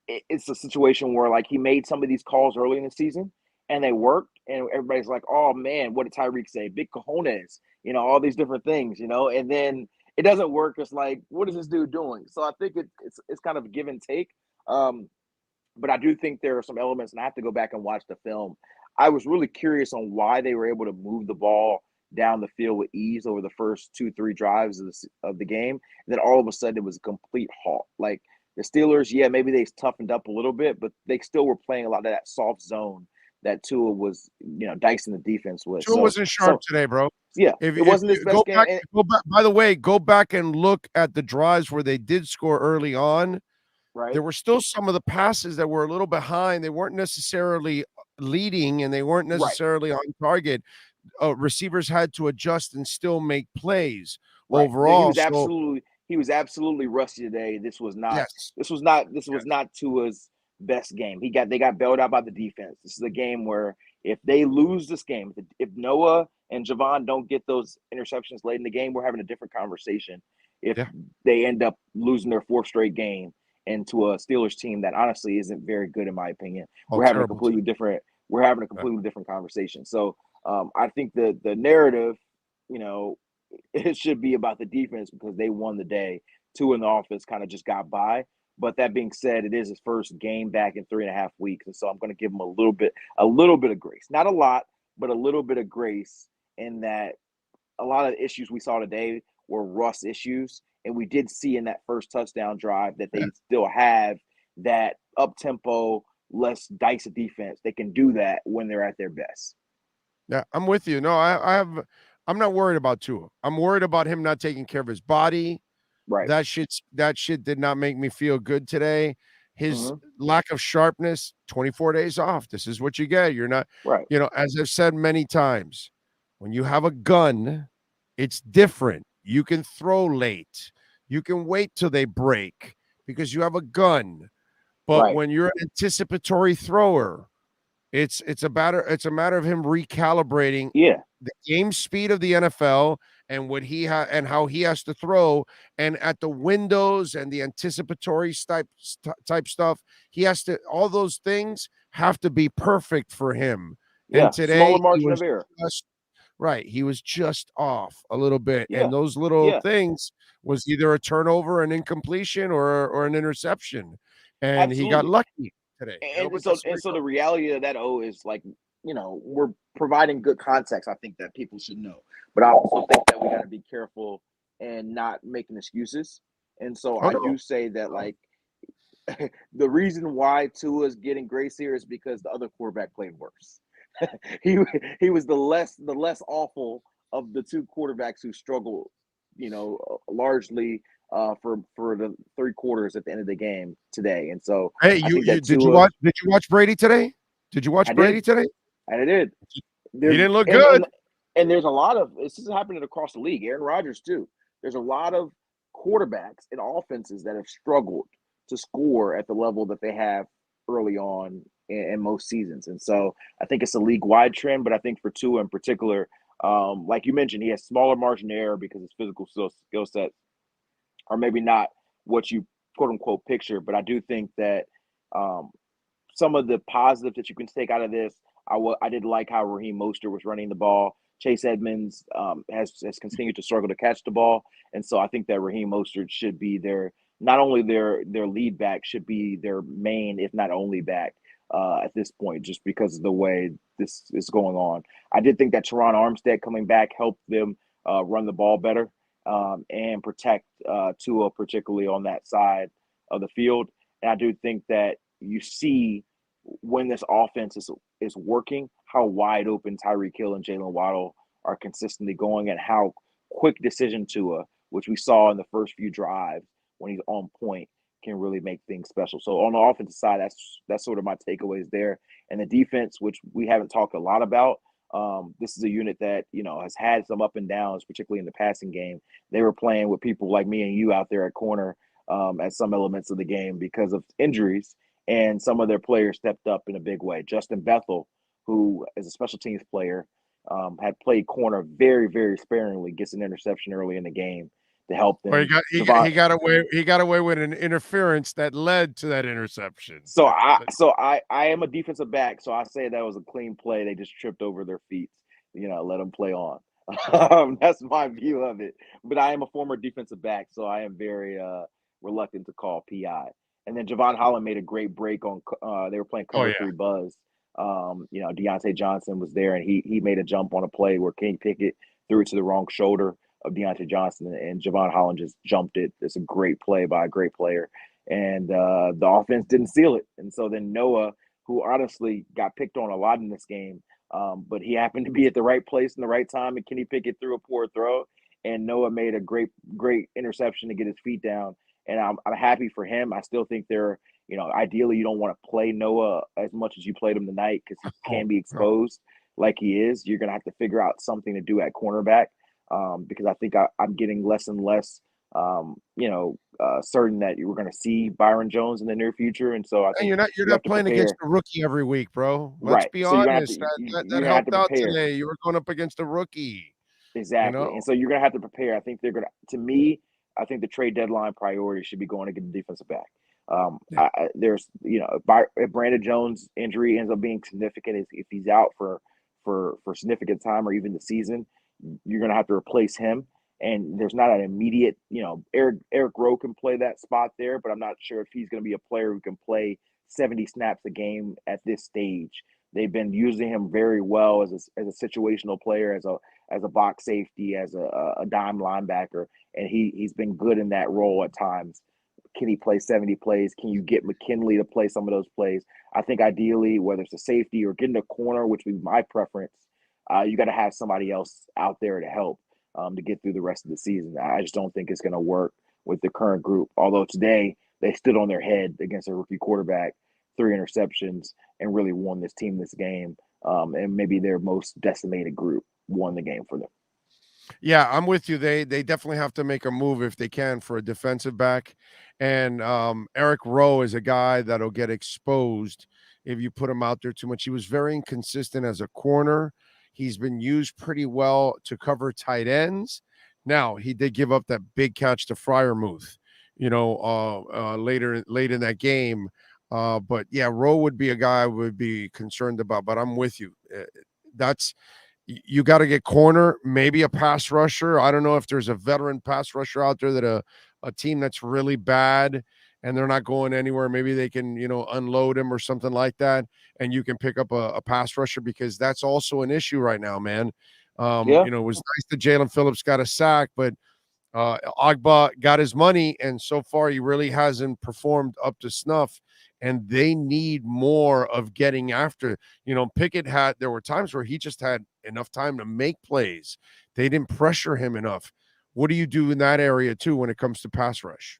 it's a situation where like he made some of these calls early in the season and they worked, and everybody's like, oh man, what did Tyreek say? Big cojones, all these different things, and then it doesn't work. It's like, what is this dude doing? So I think it's kind of a give and take. But I do think there are some elements, and I have to go back and watch the film. I was really curious on why they were able to move the ball down the field with ease over the first 2-3 drives of the game. And then all of a sudden it was a complete halt. Like the Steelers, maybe they toughened up a little bit, but they still were playing a lot of that soft zone that Tua was, dicing the defense with. Tua wasn't sharp today, bro. Yeah, it wasn't his best game. By the way, go back and look at the drives where they did score early on. Right. There were still some of the passes that were a little behind. They weren't necessarily leading, and they weren't necessarily on target. Receivers had to adjust and still make plays overall. He was absolutely rusty today. This was not Tua's best game. They got bailed out by the defense. This is a game where if they lose this game, if Noah and Javon don't get those interceptions late in the game, we're having a different conversation. If they end up losing their fourth straight game into a Steelers team that honestly isn't very good in my opinion, we're having a completely different conversation. So I think the narrative, it should be about the defense because they won the day. Tua in the offense kind of just got by. But that being said, it is his first game back in 3.5 weeks. And so I'm going to give him a little bit of grace. Not a lot, but a little bit of grace in that a lot of the issues we saw today were Russ issues. And we did see in that first touchdown drive that they still have that up-tempo, less dicey defense. They can do that when they're at their best. Yeah, I'm with you. No, I'm not worried about Tua. I'm worried about him not taking care of his body. Right. That shit did not make me feel good today. His lack of sharpness, 24 days off. This is what you get. You're not right. As I've said many times, when you have a gun, it's different. You can throw late. You can wait till they break because you have a gun. But when you're an anticipatory thrower, it's a matter of him recalibrating the game speed of the NFL and what he and how he has to throw, and at the windows and the anticipatory type stuff, he has to. All those things have to be perfect for him. Yeah, and today smaller margin of error. He was just off a little bit, and those little things was either a turnover, an incompletion, or an interception, and he got lucky today. And so the reality of that is like, we're providing good context. I think that people should know. but I also think that we got to be careful and not making excuses. And so I do say that, like, the reason why Tua is getting grace here is because the other quarterback played worse. he was the less awful of the two quarterbacks who struggled, largely for the 3 quarters at the end of the game today. And so, hey, did you watch Brady today? Did you watch Brady today? I did. He didn't look good. And there's a lot of this is happening across the league. Aaron Rodgers too. There's a lot of quarterbacks and offenses that have struggled to score at the level that they have early on in most seasons. And so I think it's a league-wide trend, but I think for Tua in particular, like you mentioned, he has smaller margin of error because his physical skill set are maybe not what you quote-unquote picture. But I do think that some of the positives that you can take out of this, I did like how Raheem Mostert was running the ball. Chase Edmonds has continued to struggle to catch the ball. And so I think that Raheem Mostert should be not only their lead back, should be their main, if not only back at this point, just because of the way this is going on. I did think that Teron Armstead coming back helped them run the ball better and protect Tua, particularly on that side of the field. And I do think that you see when this offense is working, how wide open Tyreek Hill and Jalen Waddle are consistently going, and how quick decision Tua, which we saw in the first few drives when he's on point, can really make things special. So on the offensive side, that's sort of my takeaways there. And the defense, which we haven't talked a lot about, this is a unit that has had some up and downs, particularly in the passing game. They were playing with people like me and you out there at corner at some elements of the game because of injuries. And some of their players stepped up in a big way. Justin Bethel, who is a special teams player, had played corner very, very sparingly, gets an interception early in the game to help them. Well, he got away with an interference that led to that interception. So I am a defensive back, so I say that was a clean play. They just tripped over their feet, let them play on. That's my view of it. But I am a former defensive back, so I am very reluctant to call PI. And then Javon Holland made a great break on. They were playing cover 3 buzz. Deontay Johnson was there, and he made a jump on a play where Kenny Pickett threw it to the wrong shoulder of Deontay Johnson, and Javon Holland just jumped it. It's a great play by a great player, and the offense didn't seal it. And so then Noah, who honestly got picked on a lot in this game, but he happened to be at the right place in the right time, and Kenny Pickett threw a poor throw, and Noah made a great interception to get his feet down. And I'm happy for him. I still think ideally you don't want to play Noah as much as you played him tonight because he can be exposed like he is. You're going to have to figure out something to do at cornerback because I think I'm getting less and less, certain that you were going to see Byron Jones in the near future. And so I think you're not playing against a rookie every week, bro. Let's be honest. That helped out today. You were going up against a rookie. Exactly. And so you're going to have to prepare. I think to me, I think the trade deadline priority should be going to get the defensive back. If Brandon Jones' injury ends up being significant, if he's out for significant time or even the season, you're going to have to replace him. And there's not an immediate, Eric Rowe can play that spot there, but I'm not sure if he's going to be a player who can play 70 snaps a game at this stage. They've been using him very well as a situational player, as a box safety, as a dime linebacker, and he's been good in that role at times. Can he play 70 plays? Can you get McKinley to play some of those plays? I think ideally, whether it's a safety or getting a corner, which would be my preference, you got to have somebody else out there to help to get through the rest of the season. I just don't think it's going to work with the current group. Although today they stood on their head against a rookie quarterback, 3 interceptions, and really won this team this game. And maybe their most decimated group won the game for them. Yeah, I'm with you. They definitely have to make a move if they can for a defensive back. And Eric Rowe is a guy that'll get exposed if you put him out there too much. He was very inconsistent as a corner. He's been used pretty well to cover tight ends. Now, he did give up that big catch to Freiermuth, late in that game. But yeah, Rowe would be a guy I would be concerned about. But I'm with you. You got to get corner, maybe a pass rusher. I don't know if there's a veteran pass rusher out there that a team that's really bad and they're not going anywhere. Maybe they can, unload him or something like that. And you can pick up a pass rusher because that's also an issue right now, man. Yeah. It was nice that Jalen Phillips got a sack, but Agba got his money, and so far he really hasn't performed up to snuff. And they need more of getting after. Pickett there were times where he just had enough time to make plays. They didn't pressure him enough. What do you do in that area too when it comes to pass rush?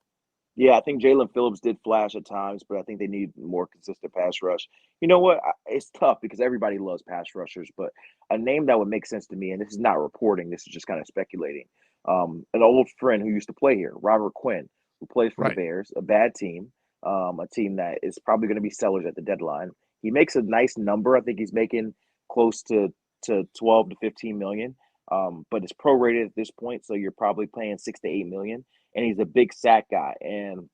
Yeah, I think Jalen Phillips did flash at times, but I think they need more consistent pass rush. You know what? It's tough because everybody loves pass rushers, but a name that would make sense to me, and this is not reporting, this is just kind of speculating. An old friend who used to play here, Robert Quinn, who plays for the Right. Bears, a bad team, a team that is probably going to be sellers at the deadline. He makes a nice number. I think he's making close to 12 to 15 million. But it's prorated at this point, so you're probably paying 6 to 8 million. And he's a big sack guy. And,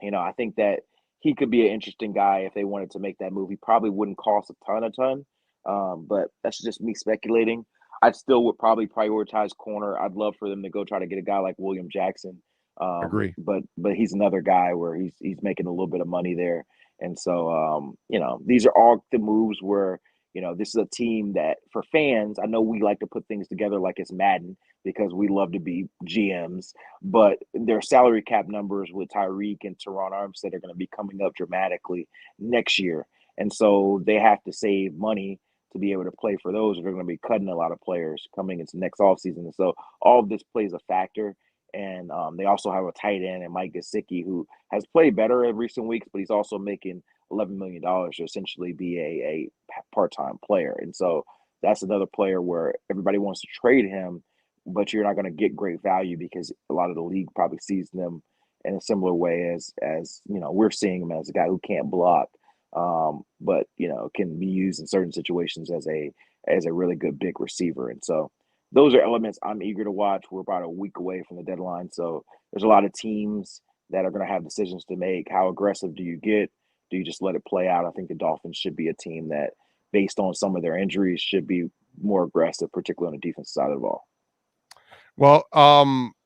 I think that he could be an interesting guy if they wanted to make that move. He probably wouldn't cost a ton. But that's just me speculating. I still would probably prioritize corner. I'd love for them to go try to get a guy like William Jackson. Agree. But he's another guy where he's making a little bit of money there. And so, these are all the moves where, this is a team that for fans, I know we like to put things together like it's Madden because we love to be GMs, but their salary cap numbers with Tyreek and Teron Armstead are going to be coming up dramatically next year. And so they have to save money to be able to play for those. They're going to be cutting a lot of players coming into next offseason. And so all of this plays a factor. And they also have a tight end and Mike Gesicki, who has played better in recent weeks, but he's also making $11 million to essentially be a part-time player. And so that's another player where everybody wants to trade him, but you're not going to get great value because a lot of the league probably sees them in a similar way as we're seeing him as a guy who can't block, but can be used in certain situations as a really good big receiver. And so those are elements I'm eager to watch. We're about a week away from the deadline, so there's a lot of teams that are going to have decisions to make. How aggressive do you get? Do you just let it play out? I think the Dolphins should be a team that, based on some of their injuries, should be more aggressive, particularly on the defensive side of the ball. Well,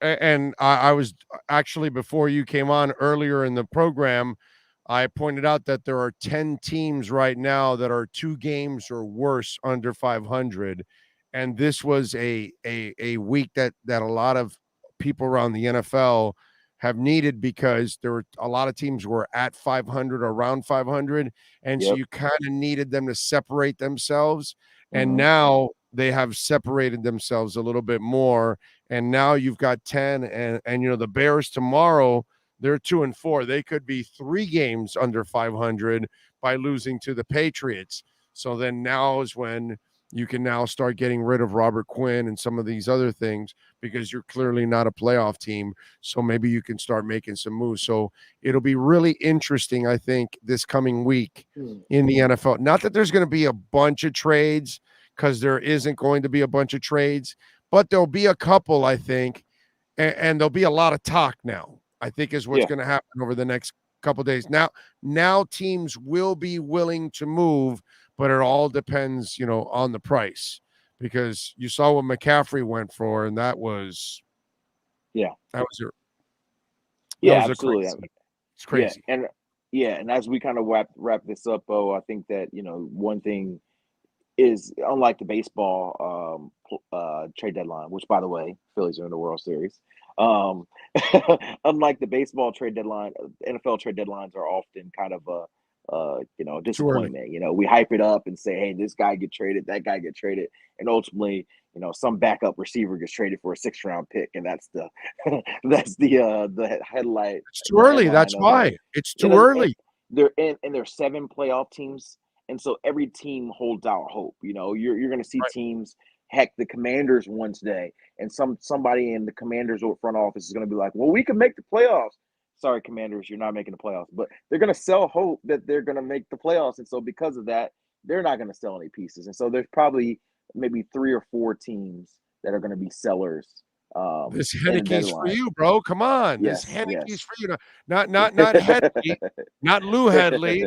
and I was actually, before you came on earlier in the program, I pointed out that there are 10 teams right now that are 2 games or worse under 500. And this was a week that a lot of people around the NFL have needed because there were a lot of teams were at 500 or around 500. And so you kind of needed them to separate themselves. And now they have separated themselves a little bit more. And now you've got 10 and the Bears tomorrow, they're 2-4. They could be 3 games under 500 by losing to the Patriots. So then now is when you can now start getting rid of Robert Quinn and some of these other things because you're clearly not a playoff team. So maybe you can start making some moves. So it'll be really interesting, I think, this coming week in the NFL. Not that there's going to be a bunch of trades, because there isn't going to be a bunch of trades, but there'll be a couple, I think, and there'll be a lot of talk now, I think, is what's going to happen over the next couple of days. Now teams will be willing to move, but it all depends, on the price, because you saw what McCaffrey went for, and that was absolutely. It's crazy. And as we kind of wrap this up, I think that one thing is, unlike the baseball trade deadline, which, by the way, Phillies are in the World Series. Unlike the baseball trade deadline, NFL trade deadlines are often kind of a disappointment. We hype it up and say, hey, this guy get traded, that guy get traded, and ultimately, some backup receiver gets traded for a 6th-round pick, and that's the the headlight. It's too early. That's why it's too early. They're there's 7 playoff teams, and so every team holds out hope. You're going to see teams. Heck, the Commanders won today, and somebody in the Commanders front office is going to be like, well, we can make the playoffs. Sorry, Commanders, you're not making the playoffs. But they're going to sell hope that they're going to make the playoffs. And so because of that, they're not going to sell any pieces. And so there's probably maybe 3 or 4 teams that are going to be sellers. This Heineke's for you, bro. Come on. This Heineke's for you. Not Headley, not Lou Headley,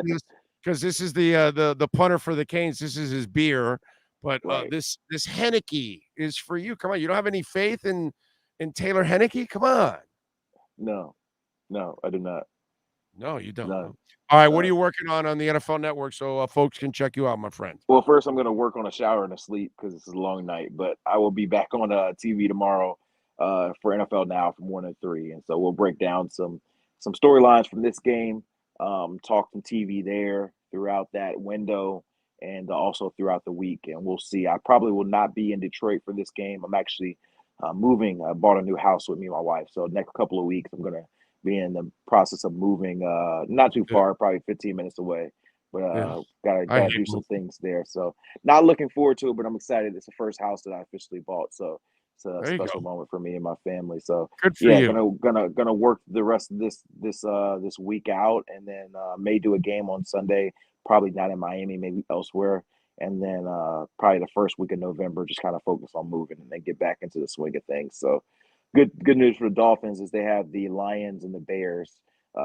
because this is the punter for the Canes. This is his beer. But this Heineke is for you. Come on. You don't have any faith in Taylor Heineke? Come on. No, I do not. No, you don't. No. All right, what are you working on the NFL Network so folks can check you out, my friend? Well, first I'm going to work on a shower and a sleep because it's a long night. But I will be back on TV tomorrow for NFL Now from 1 to 3, and so we'll break down some storylines from this game, talk some TV there throughout that window, and also throughout the week. And we'll see. I probably will not be in Detroit for this game. I'm actually moving. I bought a new house with me and my wife, so next couple of weeks I'm going to be in the process of moving. Not too far, probably 15 minutes away. But gotta hate do some moving. things there. So not looking forward to it, but I'm excited. It's the first house that I officially bought, so it's a There you special go. moment for me and my family. So Good for yeah, you. gonna work the rest of this week out, and then may do a game on Sunday. Probably not in Miami, maybe elsewhere. And then probably the first week of November, just kind of focus on moving and then get back into the swing of things. So good news for the Dolphins is they have the Lions and the Bears,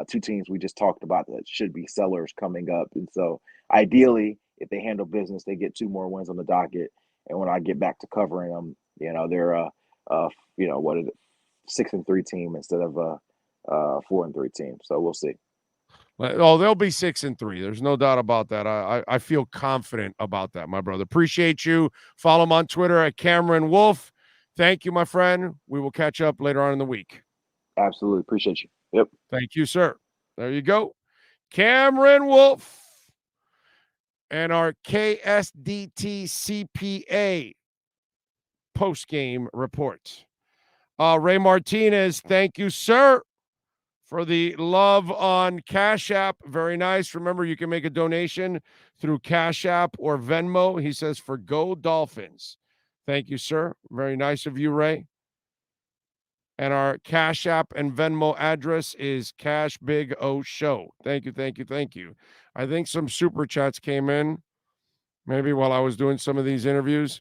two teams we just talked about that should be sellers coming up. And so ideally, if they handle business, they get 2 more wins on the docket. And when I get back to covering them, they're what is it, 6-3 team instead of a 4-3 team. So we'll see. Oh, they'll be 6-3. There's no doubt about that. I feel confident about that, my brother. Appreciate you. Follow him on Twitter at Cameron Wolf. Thank you, my friend. We will catch up later on in the week. Absolutely. Appreciate you. Yep. Thank you, sir. There you go. Cameron Wolf and our KSDT CPA postgame report. Ray Martinez, thank you, sir, for the love on Cash App. Very nice. Remember, you can make a donation through Cash App or Venmo. He says, for Go Dolphins. Thank you, sir. Very nice of you, Ray. And our Cash App and Venmo address is Cash Big O Show. Thank you, thank you, thank you. I think some super chats came in, maybe while I was doing some of these interviews.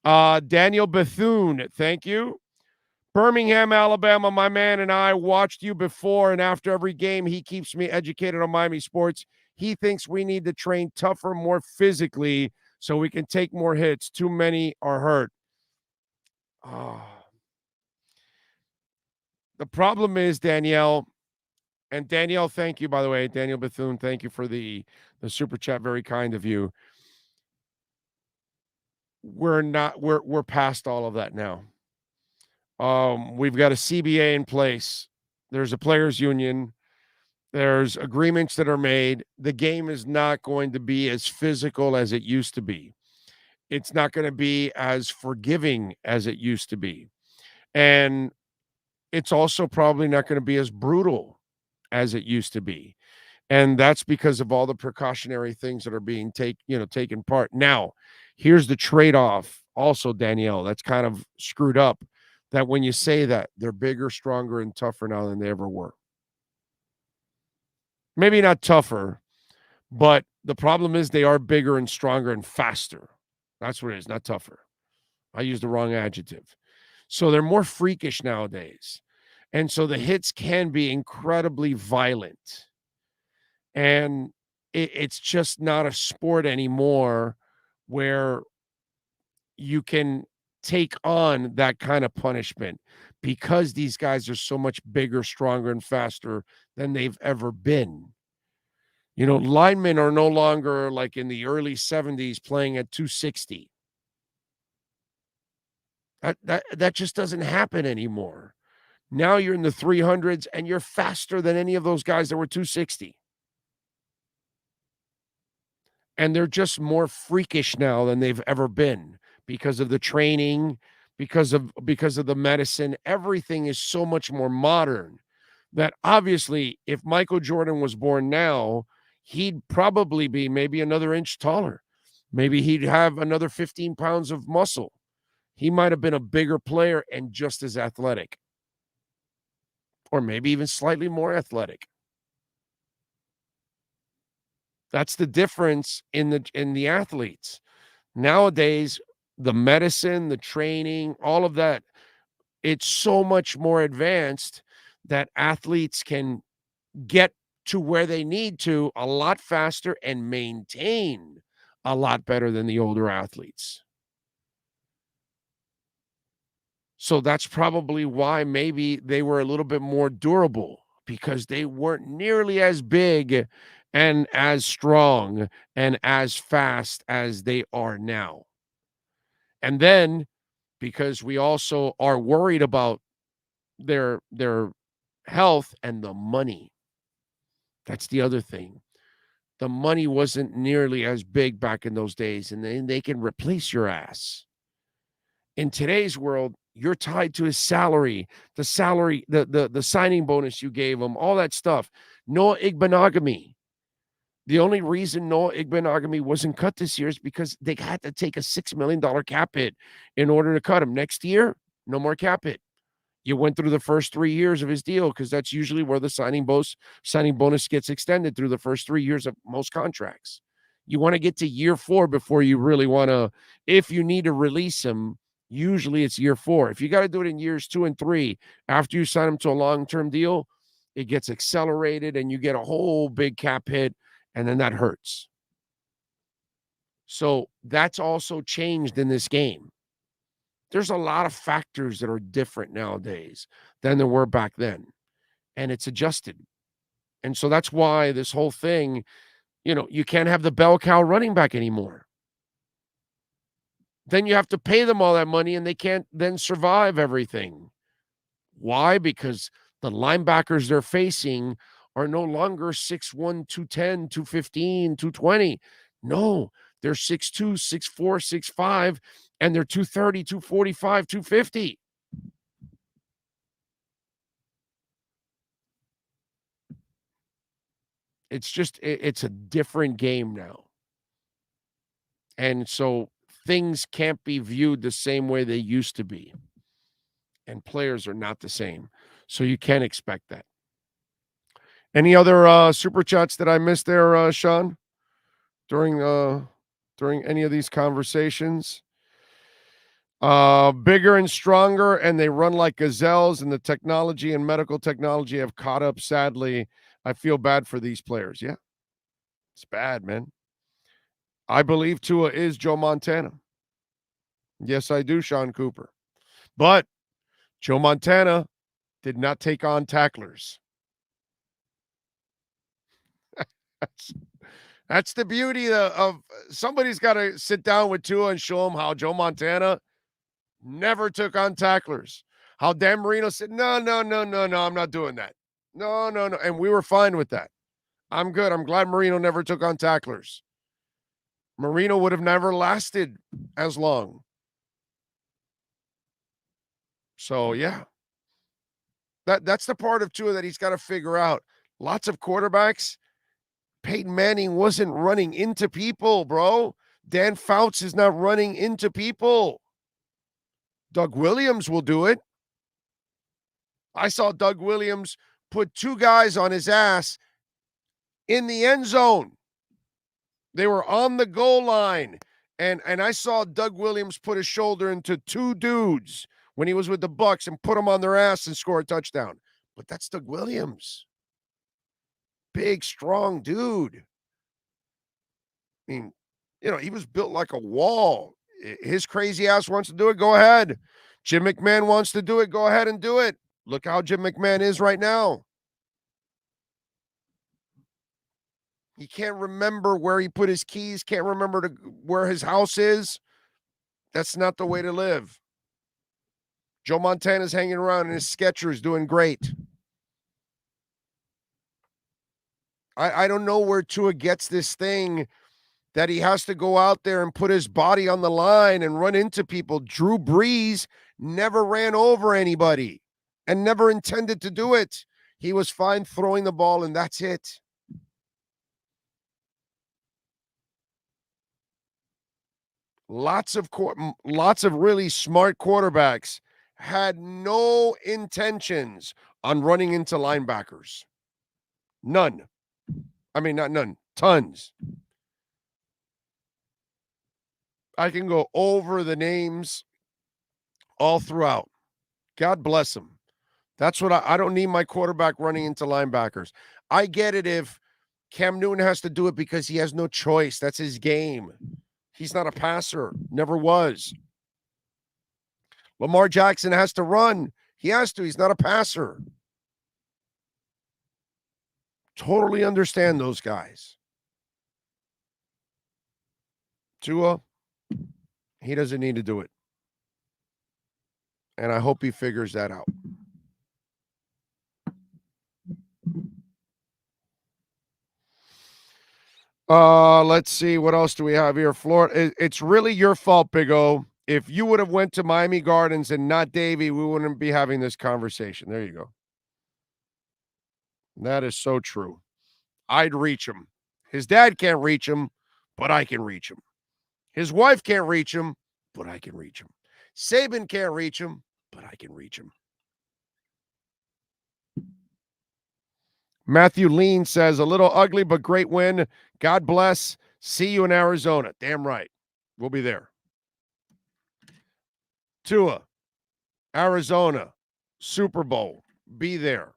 Daniel Bethune, thank you. Birmingham, Alabama, my man and I watched you before and after every game. He keeps me educated on Miami sports. He thinks we need to train tougher, more physically, so we can take more hits. Too many are hurt. The problem is, Danielle, and Danielle, thank you, by the way. Daniel Bethune, thank you for the super chat. Very kind of you. We're past all of that now. We've got a CBA in place. There's a players union. There's agreements that are made. The game is not going to be as physical as it used to be. It's not going to be as forgiving as it used to be. And it's also probably not going to be as brutal as it used to be. And that's because of all the precautionary things that are being taken part. Now, here's the trade-off also, Danielle, that's kind of screwed up, that when you say that, they're bigger, stronger, and tougher now than they ever were. Maybe not tougher, but the problem is they are bigger and stronger and faster. That's what it is, not tougher. I used the wrong adjective. So they're more freakish nowadays. And so the hits can be incredibly violent. And it's just not a sport anymore where you can take on that kind of punishment, because these guys are so much bigger, stronger, and faster than they've ever been. Linemen are no longer like in the early 70s playing at 260. That just doesn't happen anymore. Now you're in the 300s and you're faster than any of those guys that were 260. And they're just more freakish now than they've ever been because of the training, because of the medicine. Everything is so much more modern that obviously if Michael Jordan was born now, he'd probably be maybe another inch taller. Maybe he'd have another 15 pounds of muscle. He might have been a bigger player and just as athletic, or maybe even slightly more athletic. That's the difference in the athletes. Nowadays, the medicine, the training, all of that, it's so much more advanced that athletes can get to where they need to a lot faster and maintain a lot better than the older athletes. So that's probably why maybe they were a little bit more durable. because they weren't nearly as big and as strong and as fast as they are now. And then because we also are worried about their health and the money. That's the other thing. The money wasn't nearly as big back in those days, and then they can replace your ass. In today's world, you're tied to his salary, the signing bonus you gave him, all that stuff. Noah Igbenogany. The only reason Noah Igbenogany wasn't cut this year is because they had to take a $6 million cap hit in order to cut him. Next year, no more cap hit. You went through the first 3 years of his deal because that's usually where the signing bonus gets extended, through the first 3 years of most contracts. You want to get to year 4 before you really want to, if you need to release him, usually it's year 4. If you got to do it in years 2 and 3, after you sign him to a long-term deal, it gets accelerated and you get a whole big cap hit, and then that hurts. So that's also changed in this game. There's a lot of factors that are different nowadays than there were back then, and it's adjusted. And so that's why this whole thing, you can't have the bell cow running back anymore. Then you have to pay them all that money, and they can't then survive everything. Why? Because the linebackers they're facing are no longer 6'1", 210, 215, 220. No, they're 6'2", 6'4", 6'5", and they're 230, 245, 250. It's a different game now. And so things can't be viewed the same way they used to be. And players are not the same. So you can't expect that. Any other super chats that I missed there, Sean, during any of these conversations? Bigger and stronger, and they run like gazelles, and the technology and medical technology have caught up, sadly. I feel bad for these players. Yeah, it's bad, man. I believe Tua is Joe Montana. Yes, I do, Sean Cooper. But Joe Montana did not take on tacklers. That's the beauty of somebody's got to sit down with Tua and show him how Joe Montana never took on tacklers. How Dan Marino said, no, I'm not doing that. No. And we were fine with that. I'm good. I'm glad Marino never took on tacklers. Marino would have never lasted as long. So, yeah. That's the part of Tua that he's got to figure out. Lots of quarterbacks, Peyton Manning wasn't running into people, bro. Dan Fouts is not running into people. Doug Williams will do it. I saw Doug Williams put 2 guys on his ass in the end zone. They were on the goal line. And I saw Doug Williams put his shoulder into 2 dudes when he was with the Bucs and put them on their ass and score a touchdown. But that's Doug Williams. Big, strong dude. I mean, he was built like a wall. His crazy ass wants to do it, go ahead. Jim McMahon wants to do it, go ahead and do it. Look how Jim McMahon is right now. He can't remember where he put his keys, can't remember where his house is. That's not the way to live. Joe Montana's hanging around in his Skechers doing great. I don't know where Tua gets this thing that he has to go out there and put his body on the line and run into people. Drew Brees never ran over anybody and never intended to do it. He was fine throwing the ball, and that's it. Lots of really smart quarterbacks had no intentions on running into linebackers. None. I mean, not none. Tons. I can go over the names all throughout. God bless them. That's what I don't need my quarterback running into linebackers. I get it if Cam Newton has to do it because he has no choice. That's his game. He's not a passer. Never was. Lamar Jackson has to run. He has to. He's not a passer. Totally understand those guys. Tua, he doesn't need to do it. And I hope he figures that out. Let's see. What else do we have here? Florida. It's really your fault, Big O. If you would have went to Miami Gardens and not Davey, we wouldn't be having this conversation. There you go. That is so true. I'd reach him. His dad can't reach him, but I can reach him. His wife can't reach him, but I can reach him. Saban can't reach him, but I can reach him. Matthew Lean says, a little ugly, but great win. God bless. See you in Arizona. Damn right. We'll be there. Tua, Arizona, Super Bowl. Be there.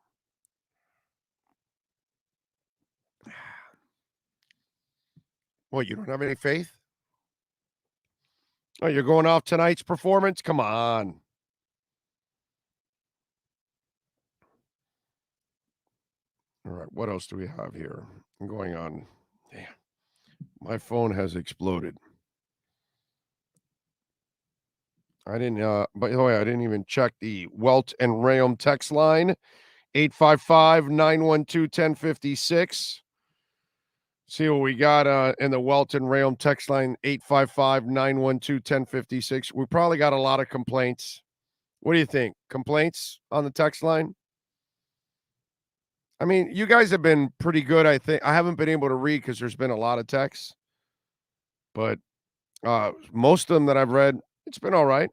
What, you don't have any faith? Oh, you're going off tonight's performance? Come on. All right, what else do we have here going on? Damn, my phone has exploded. By the way, I didn't even check the Welt and Rayom text line, 855-912-1056. See what we got in the Welt and Rayom text line, 855-912-1056. We probably got a lot of complaints. What do you think? Complaints on the text line? I mean, you guys have been pretty good, I think. I haven't been able to read because there's been a lot of texts. But most of them that I've read, it's been all right.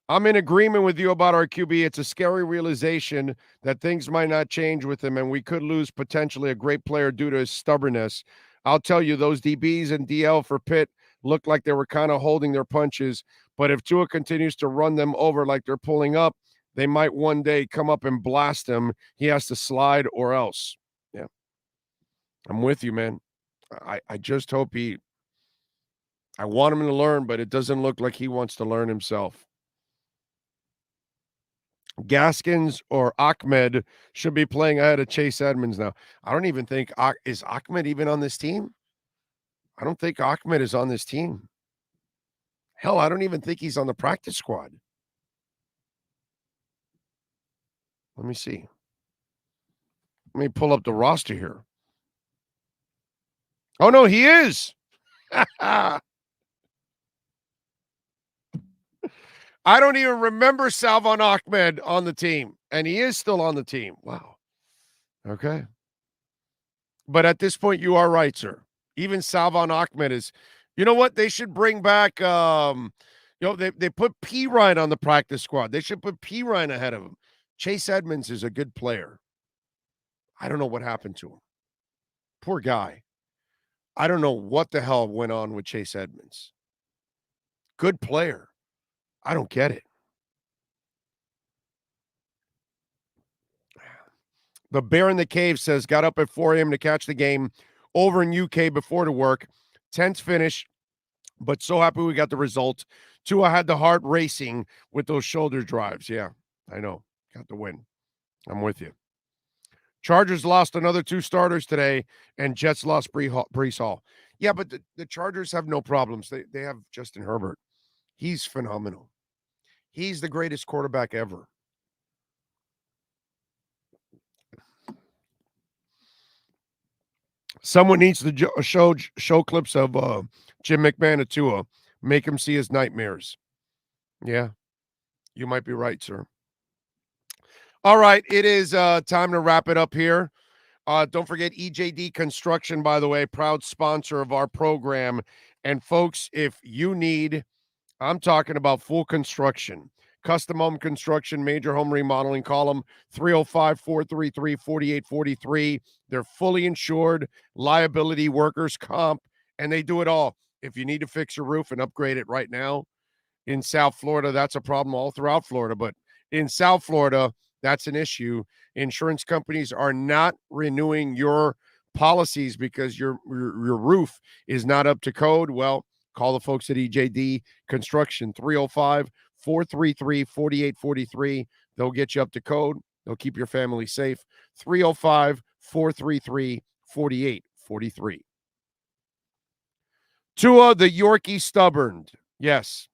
I'm in agreement with you about our QB. It's a scary realization that things might not change with him, and we could lose potentially a great player due to his stubbornness. I'll tell you, those DBs and DL for Pitt looked like they were kind of holding their punches. But if Tua continues to run them over like they're pulling up, they might one day come up and blast him. He has to slide or else. Yeah. I'm with you, man. I just hope I want him to learn, but it doesn't look like he wants to learn himself. Gaskins or Ahmed should be playing ahead of Chase Edmonds now. I don't even think is Ahmed even on this team? I don't think Ahmed is on this team. Hell, I don't even think he's on the practice squad. Let me see. Let me pull up the roster here. Oh, no, he is. I don't even remember Salvon Ahmed on the team, and he is still on the team. Wow. Okay. But at this point, you are right, sir. Even Salvon Ahmed is, you know what? They should bring back, they put P. Ryan on the practice squad. They should put P. Ryan ahead of him. Chase Edmonds is a good player. I don't know what happened to him. Poor guy. I don't know what the hell went on with Chase Edmonds. Good player. I don't get it. The Bear in the Cave says, got up at 4 a.m. to catch the game over in UK before to work. Tense finish, but so happy we got the result. Tua had the heart racing with those shoulder drives. Yeah, I know. Got the win. I'm with you. Chargers lost another 2 starters today, and Jets lost Breece Hall. Yeah, but the Chargers have no problems. They have Justin Herbert. He's phenomenal. He's the greatest quarterback ever. Someone needs to show clips of Jim McMahon at Tua. Make him see his nightmares. Yeah, you might be right, sir. All right, it is time to wrap it up here. Don't forget EJD Construction, by the way, proud sponsor of our program. And folks, if you need, I'm talking about full construction, custom home construction, major home remodeling, call them 305-433-4843. They're fully insured, liability, workers' comp, and they do it all. If you need to fix your roof and upgrade it right now in South Florida, that's a problem all throughout Florida. But in South Florida, that's an issue. Insurance companies are not renewing your policies because your roof is not up to code. Well, call the folks at EJD Construction, 305-433-4843. They'll get you up to code. They'll keep your family safe. 305 433-4843. Tua, the Yorkie stubborn. Yes,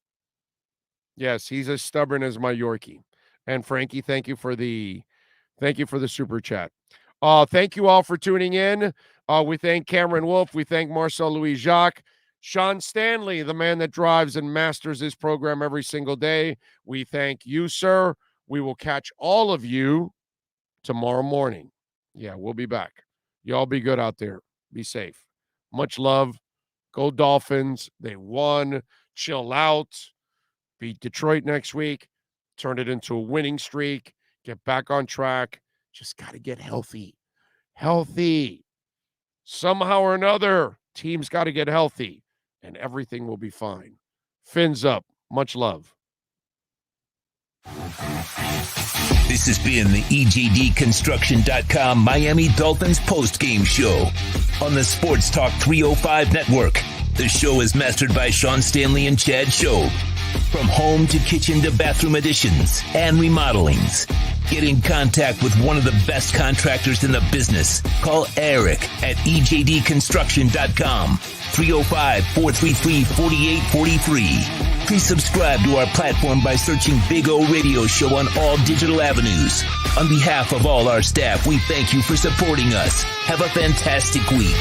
he's as stubborn as my Yorkie. And Frankie, thank you for the super chat. Thank you all for tuning in. We thank Cameron Wolf. We thank Marcel Louis Jacques. Sean Stanley, the man that drives and masters this program every single day. We thank you, sir. We will catch all of you tomorrow morning. Yeah, we'll be back. Y'all be good out there. Be safe. Much love. Go Dolphins. They won. Chill out. Beat Detroit next week. Turn it into a winning streak. Get back on track. Just got to get healthy. Somehow or another, team's got to get healthy, and everything will be fine. Fins up. Much love. This has been the EJDconstruction.com Miami Dolphins postgame show on the Sports Talk 305 network. The show is mastered by Sean Stanley and Chad Show. From home to kitchen to bathroom additions and remodelings. Get in contact with one of the best contractors in the business. Call Eric at EJDconstruction.com. 305-433-4843. Please subscribe to our platform by searching Big O Radio Show on all digital avenues. On behalf of all our staff, we thank you for supporting us. Have a fantastic week.